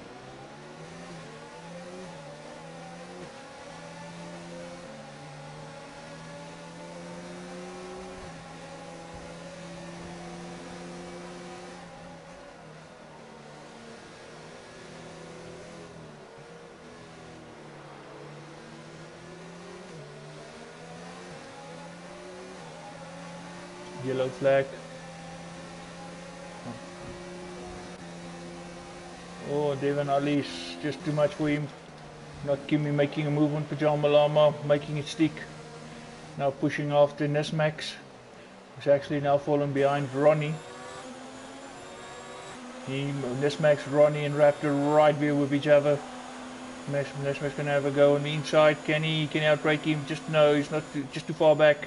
Yellow flag. Oh, Devon Ali's just too much for him. Not Kimi making a move on Pajama Lama, making it stick. Now pushing after Nesmax. He's actually now fallen behind Ronnie. Nesmax, Ronnie and Raptor right there with each other. Nesmek's gonna have a go on the inside. Can he outbrake him? Just no, he's not. Just too far back.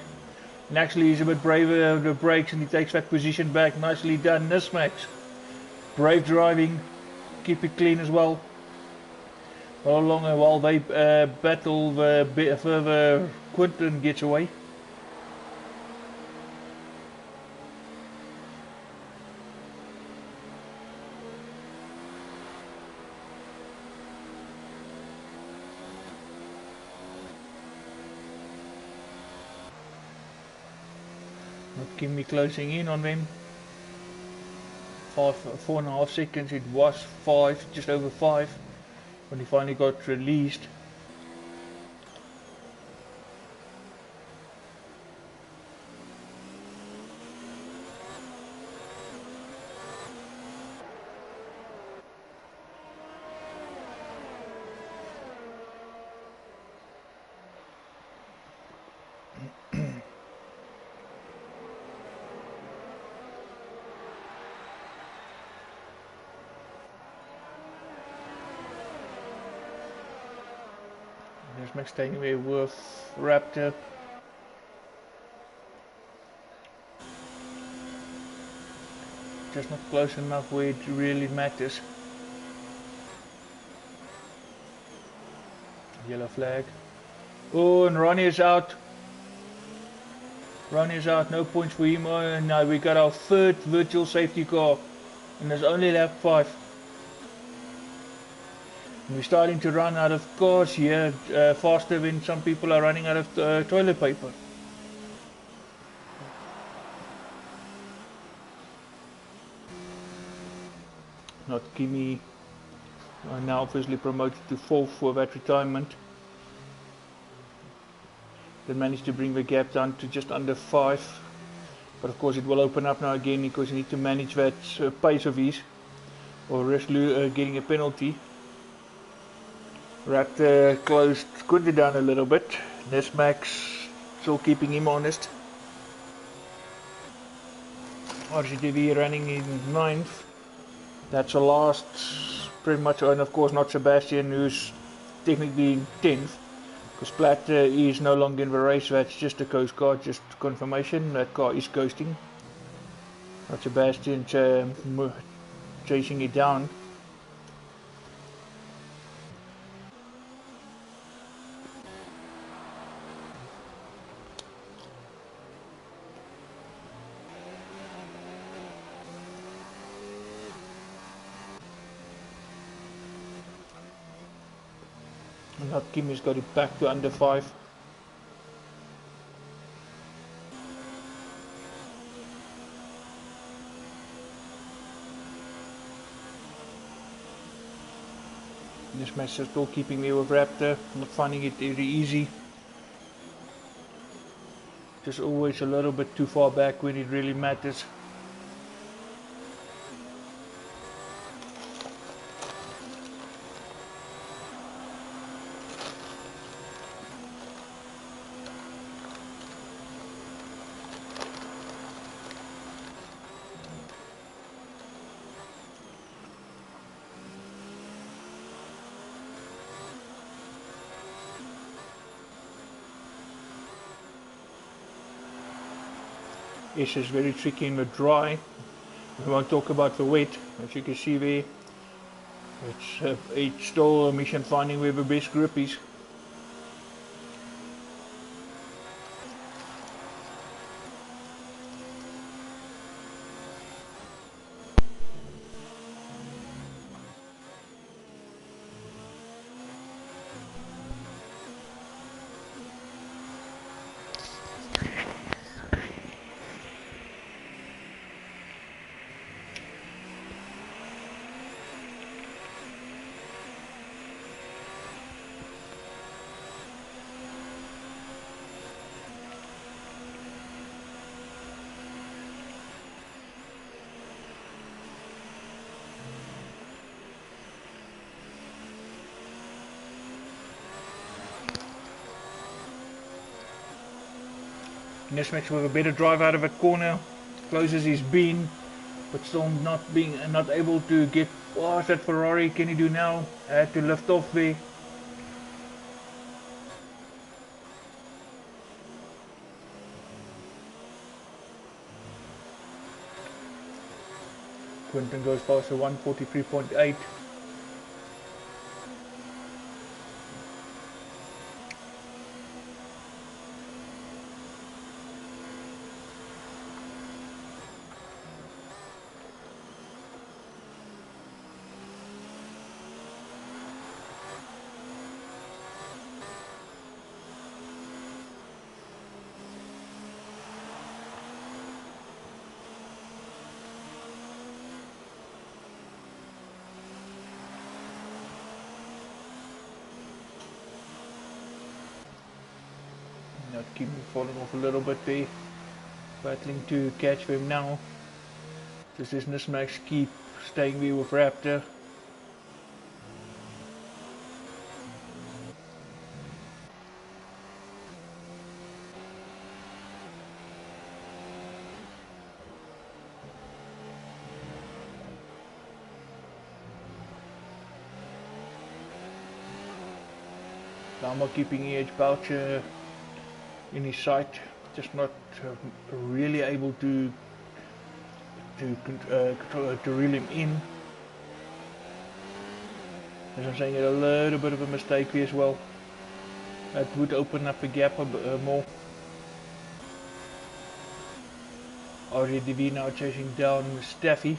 And actually, he's a bit braver of the brakes, and he takes that position back. Nicely done, Nesmek. Brave driving. Keep it clean as well. While they battle a bit further, Quinton gets away. Kimi closing in on them. 4.5 seconds. It was 5, just over 5, when he finally got released. Nesmek staying away with Raptor. Just not close enough where it really matters. Yellow flag. Oh, and Ronnie is out. Ronnie is out, no points for him. And now we got our third virtual safety car. And there's only lap 5. We're starting to run out of cars here faster than some people are running out of toilet paper. Not Kimi, now obviously promoted to 4th for that retirement. They managed to bring the gap down to just under 5. But of course it will open up now again, because you need to manage that pace of his, or risk getting a penalty. Raptor closed Quinton down a little bit. Nesmek still keeping him honest. RCTV running in 9th. That's the last, pretty much, and of course not Sebastian, who's technically in 10th. Because Platt is no longer in the race. That's just a coast car, just confirmation. That car is coasting. Not Sebastian chasing it down. Now Kimi's got it back to under 5. This match is still keeping me with Raptor. Not finding it very easy. Just always a little bit too far back when it really matters. This is very tricky in the dry. We won't talk about the wet. As you can see there, it's still a mission finding where the best grip is. Nesmek with a better drive out of a corner, closes his beam, but still not able to get past that Ferrari. Can he do now? Had to lift off there. Quinton goes faster, 143.8. Not keep me falling off a little bit there. Battling to catch them now. Does this Nismax keep staying there with Raptor? Lama keeping Edge Boucher in his sight, just not really able to reel him in. As I'm saying, a little bit of a mistake here as well. That would open up a gap more. RDV now chasing down Steffi.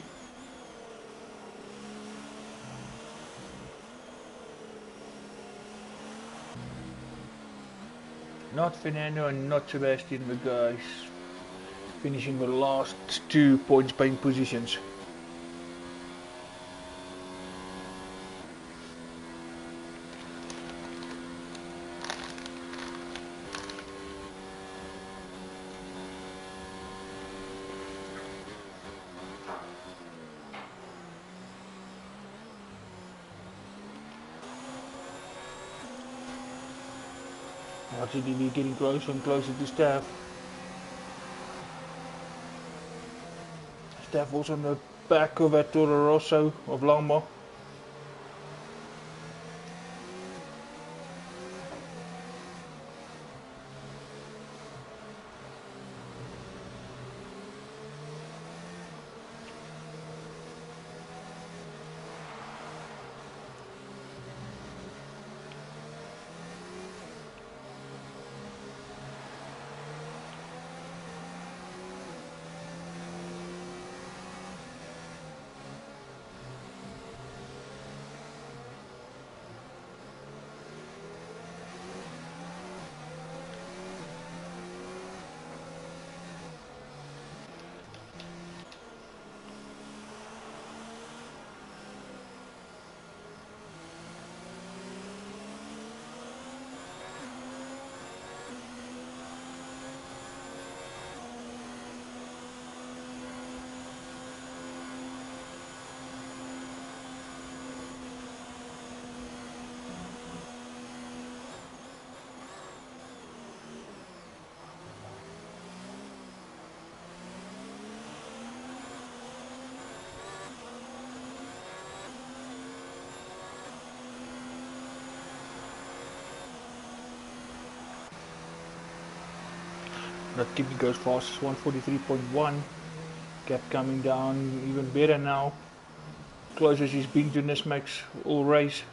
Not Fernando and not Sebastian, the guys finishing the last 2 points paying positions. RTDV getting closer and closer to Staff. Staff was on the back of that Toro Rosso of Lama. That Kibbe goes fast, 143.1. Gap coming down even better now. Close as he's been to Nismax all race.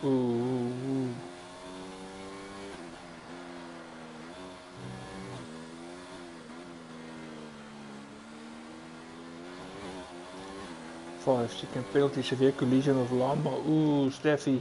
Ooh. Five-second penalty, severe collision of Lama. Ooh, Steffi.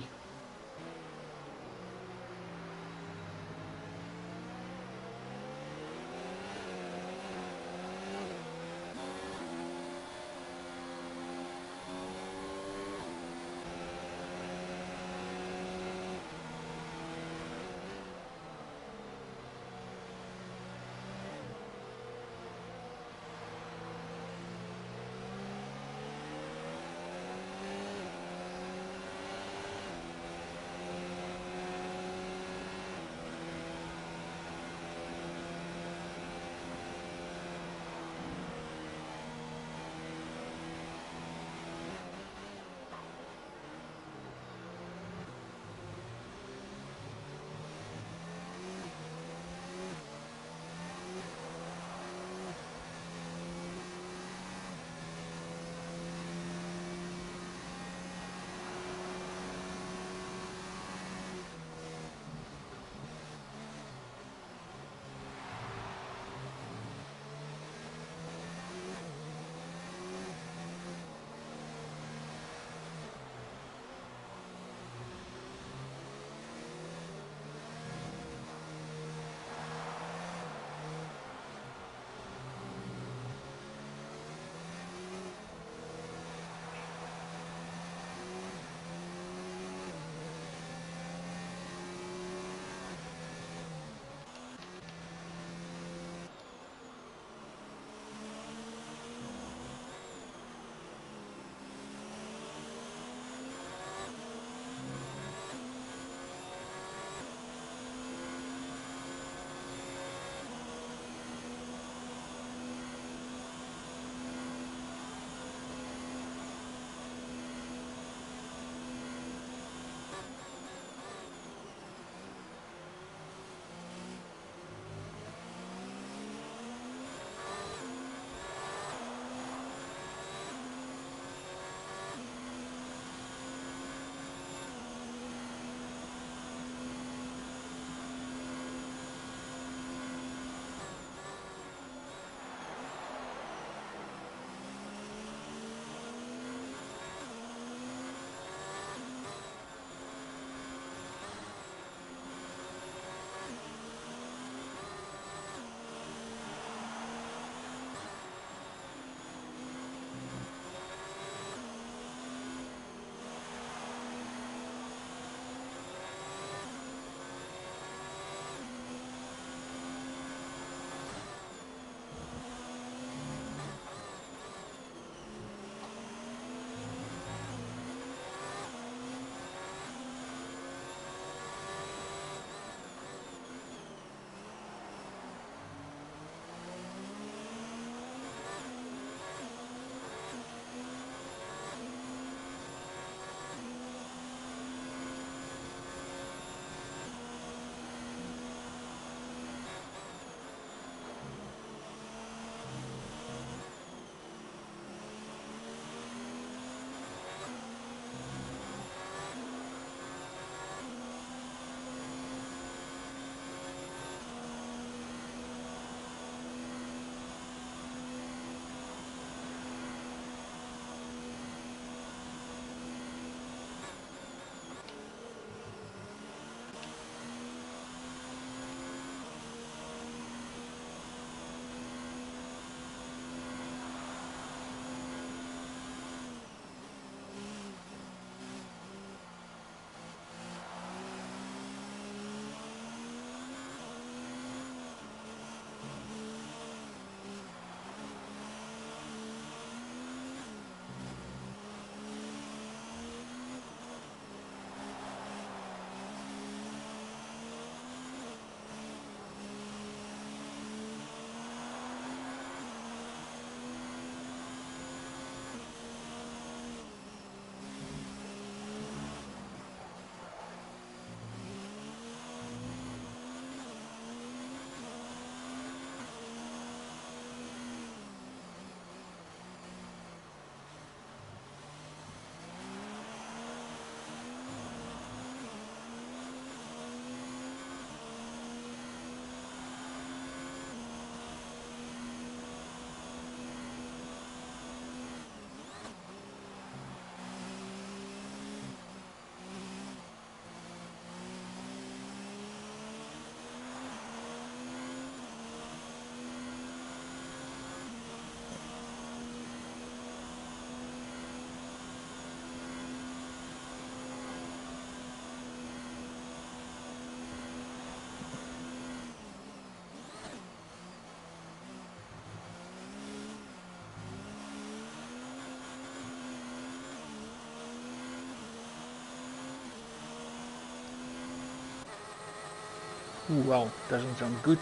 Ooh, well, doesn't sound good.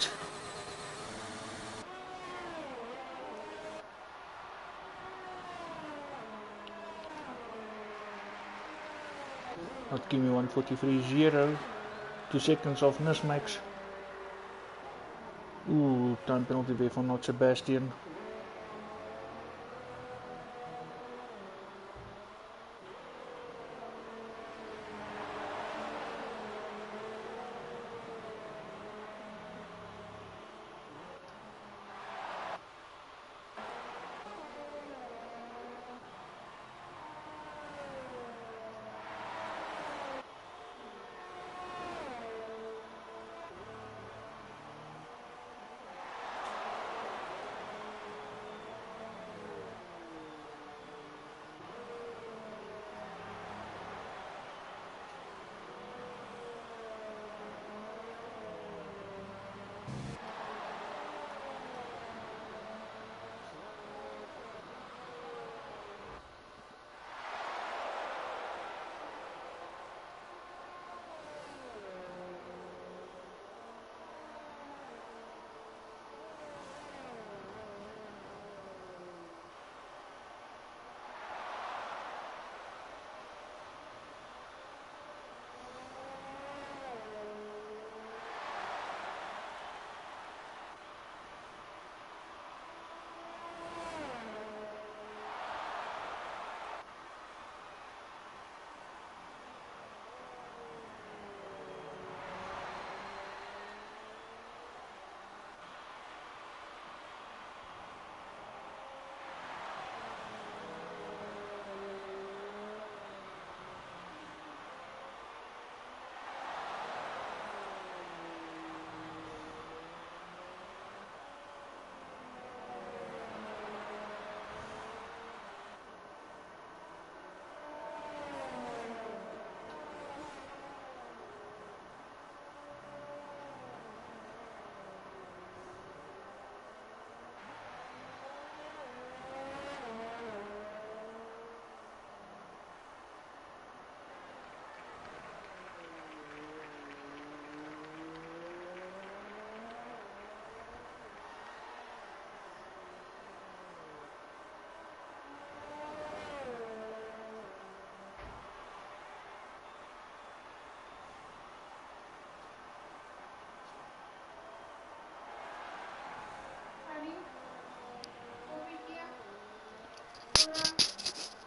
Not give me 1:43.0. 2 seconds off Nismax. Ooh, time penalty weer van Not Sebastian.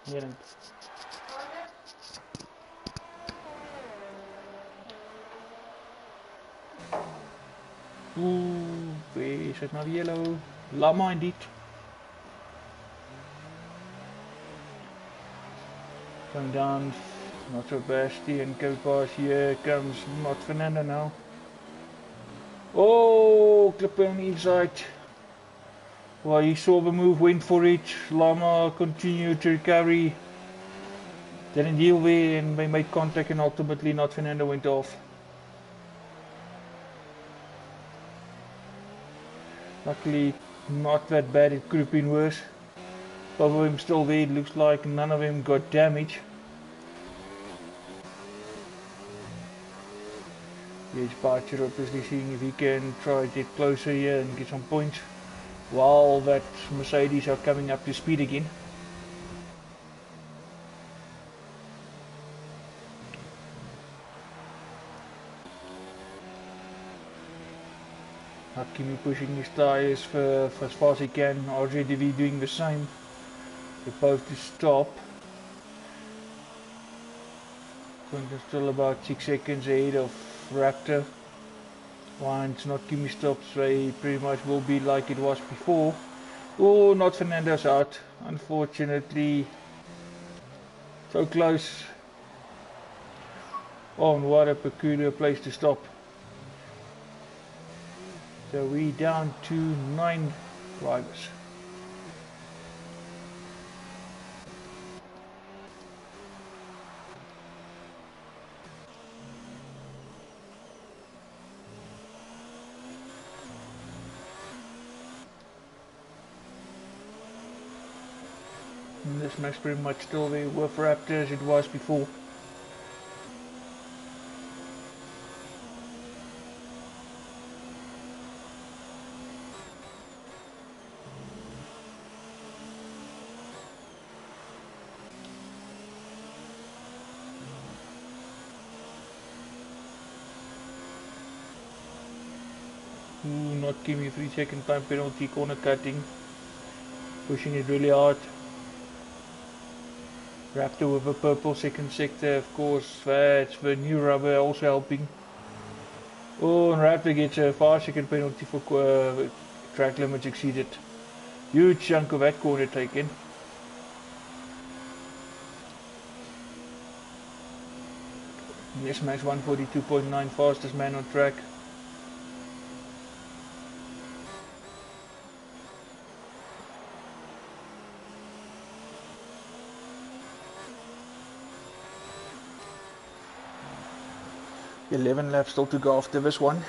Hierin. Ooh, is het nou yellow? Lama indeed. Come down, Not Sebastian, go past, here comes Not Fernando now. Oh, clip on the inside. Well, he saw the move, went for it. Lama continued to carry. Didn't deal with it and they made contact and ultimately Not Fernando went off. Luckily not that bad, it could have been worse. Both of them still there, it looks like none of them got damage. Yes, Barcher obviously seeing if he can try to get closer here and get some points. While that Mercedes are coming up to speed again. Hakimi pushing his tyres for as far as he can, RJDV doing the same. They're both to stop. Quentin still about 6 seconds ahead of Raptor. Once Not Kimi stops, they pretty much will be like it was before. Oh, Not Fernando's out, unfortunately. So close. Oh, and what a peculiar place to stop. So we down to 9 drivers. And this match pretty much still there with Raptor as it was before. not Kimi, 3-second time penalty, corner cutting, pushing it really hard. Raptor with a purple second sector, of course, that's the new rubber also helping. Oh, and Raptor gets a 5-second penalty for track limits exceeded. Huge chunk of that corner taken. Nesmax 142.9, fastest man on track. $11 laps still to go after this one.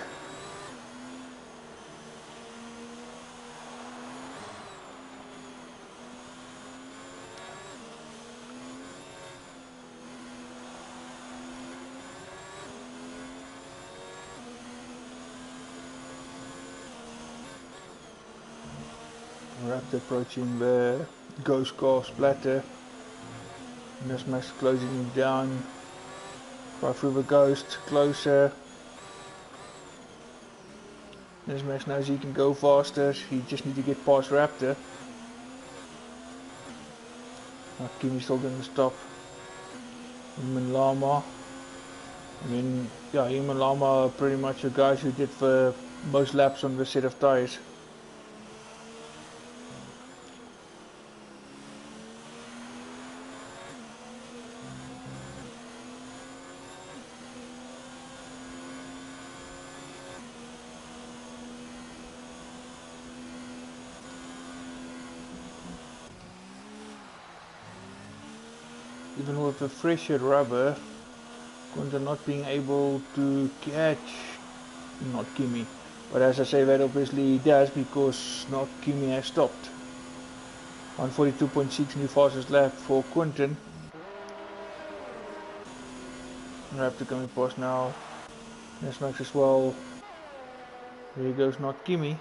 Raptor approaching the Ghost car splatter. Nesmax closing him down. Right through the Ghost, closer. Nesmax knows he can go faster, he just needs to get past Raptor. Kimi's still going to stop. Him and Lama. I mean, yeah, him and Lama are pretty much the guys who did the most laps on the set of tyres. Even with the fresher rubber, Kunta not being able to catch not Kimi. But as I say, that obviously he does because not Kimi has stopped. 142.6 new fastest lap for Quinton. Raptor coming past now. Nesmax as well. There goes not Kimi.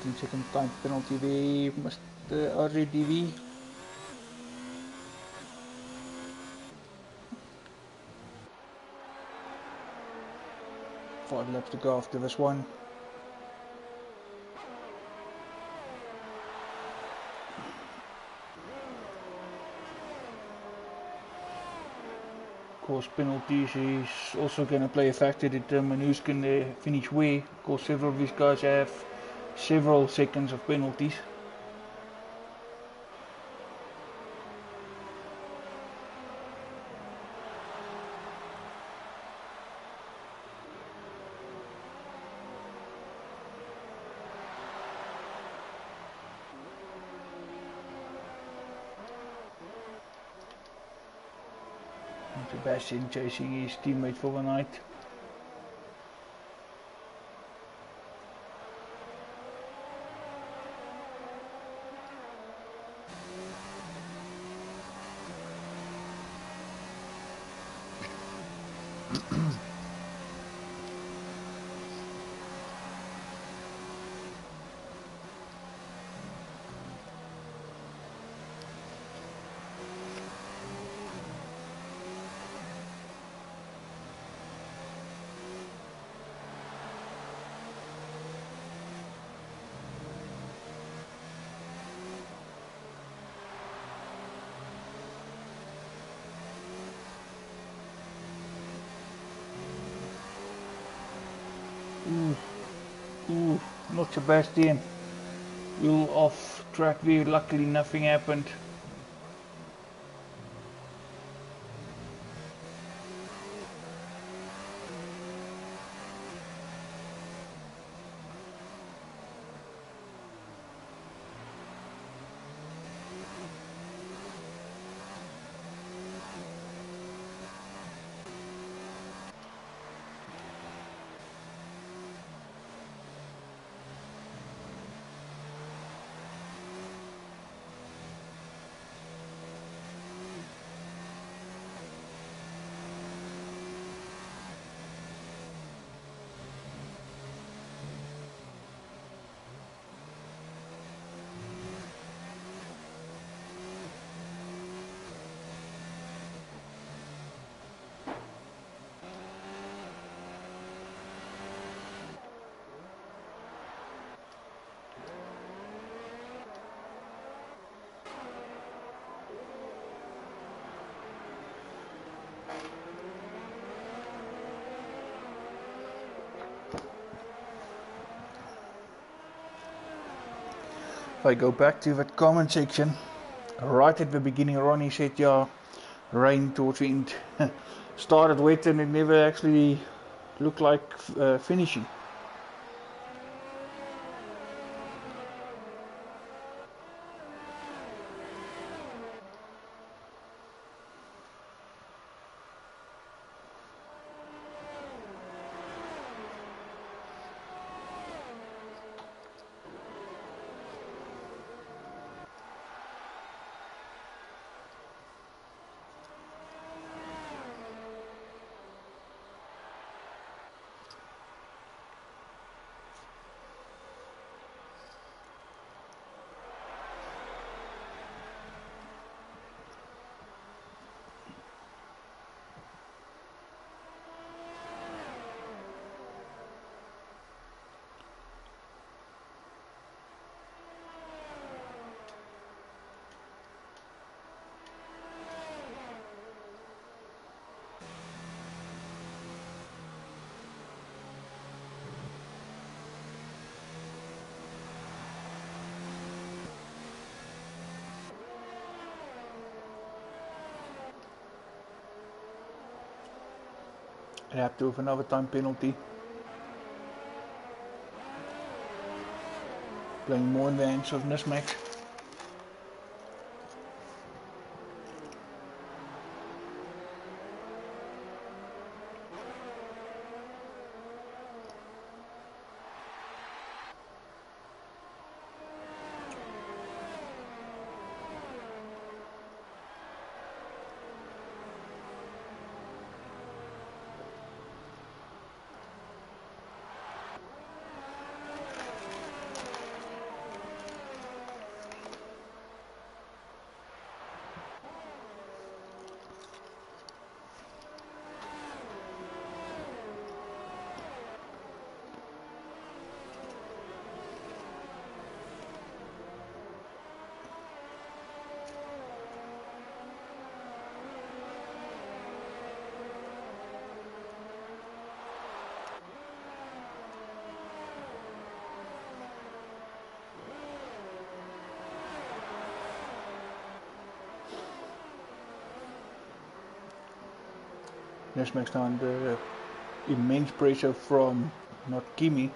15-second time penalty there, Mr. RJDV. 5 laps to go after this one. Of course, penalties is also going to play a factor to determine who's going to finish where. Of course, several of these guys have several seconds of penalties. Sebastian chasing his teammate for the night. Ooh, not Sebastian. Wheel off track there, luckily nothing happened. If I go back to that comment section, right at the beginning Ronnie said, yeah, rain towards the end. Started wet and it never actually looked like finishing. I have to have another time penalty. Playing more in the hands of Nismac. Next makes now under immense pressure from not Kimi.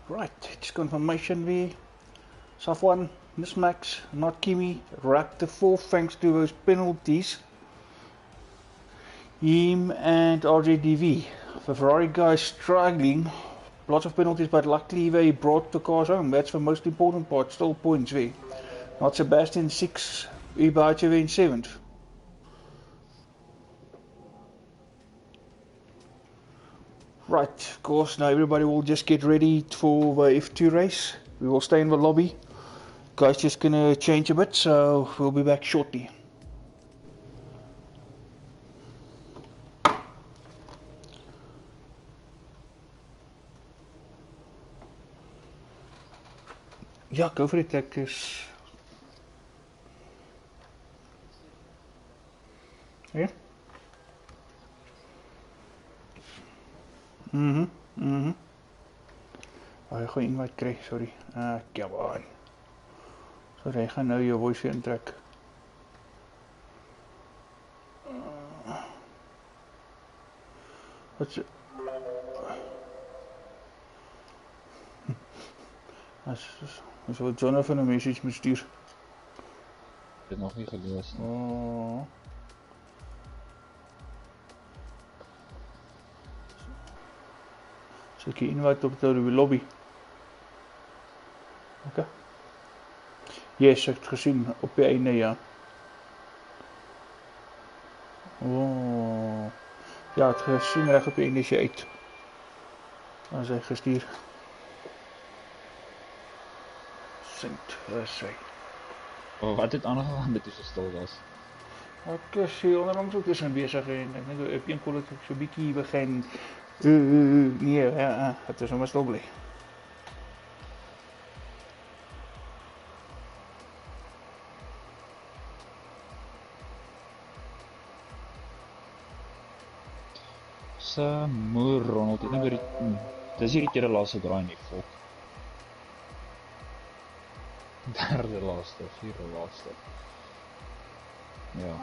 Right, it's confirmation we Safwan, Max, not Kimi, wrapped the fourth thanks to those penalties. Him and RJDV. The Ferrari guys struggling. Lots of penalties, but luckily they brought the cars home. That's the most important part. Still points there. Not Sebastian 6, Ibache in 7th. Right, of course, now everybody will just get ready for the F2 race. We will stay in the lobby. Guys just gonna change a bit, so we'll be back shortly. Yeah, go for it, Tekis. Yeah? Oh, ek gaan invite kry, sorry. Come on. Sorry, ek gaan nou jou voice intrek. Wat's as wat Jonathan 'n message moet stuur. Ek het nog nie gelees nie. Oh. So ek invite op die lobby. Okay. Yes, ek het gesien op die einde, ja. Oh. Ja, het gesien reg op die einde sy uit. Dan is hy gestuur. Sint, sy. Oh, wat het aangegaan met toe so stil was? Ek is hier onlangs ook tussen besig en ek dink op een kol het ek so bietjie begin nee, ja, het is sommer stil bly. Moer Ronald, ek dink oor die dis hierdie keer die laaste draai nie, volk. Derde laaste, vierde laaste. Ja.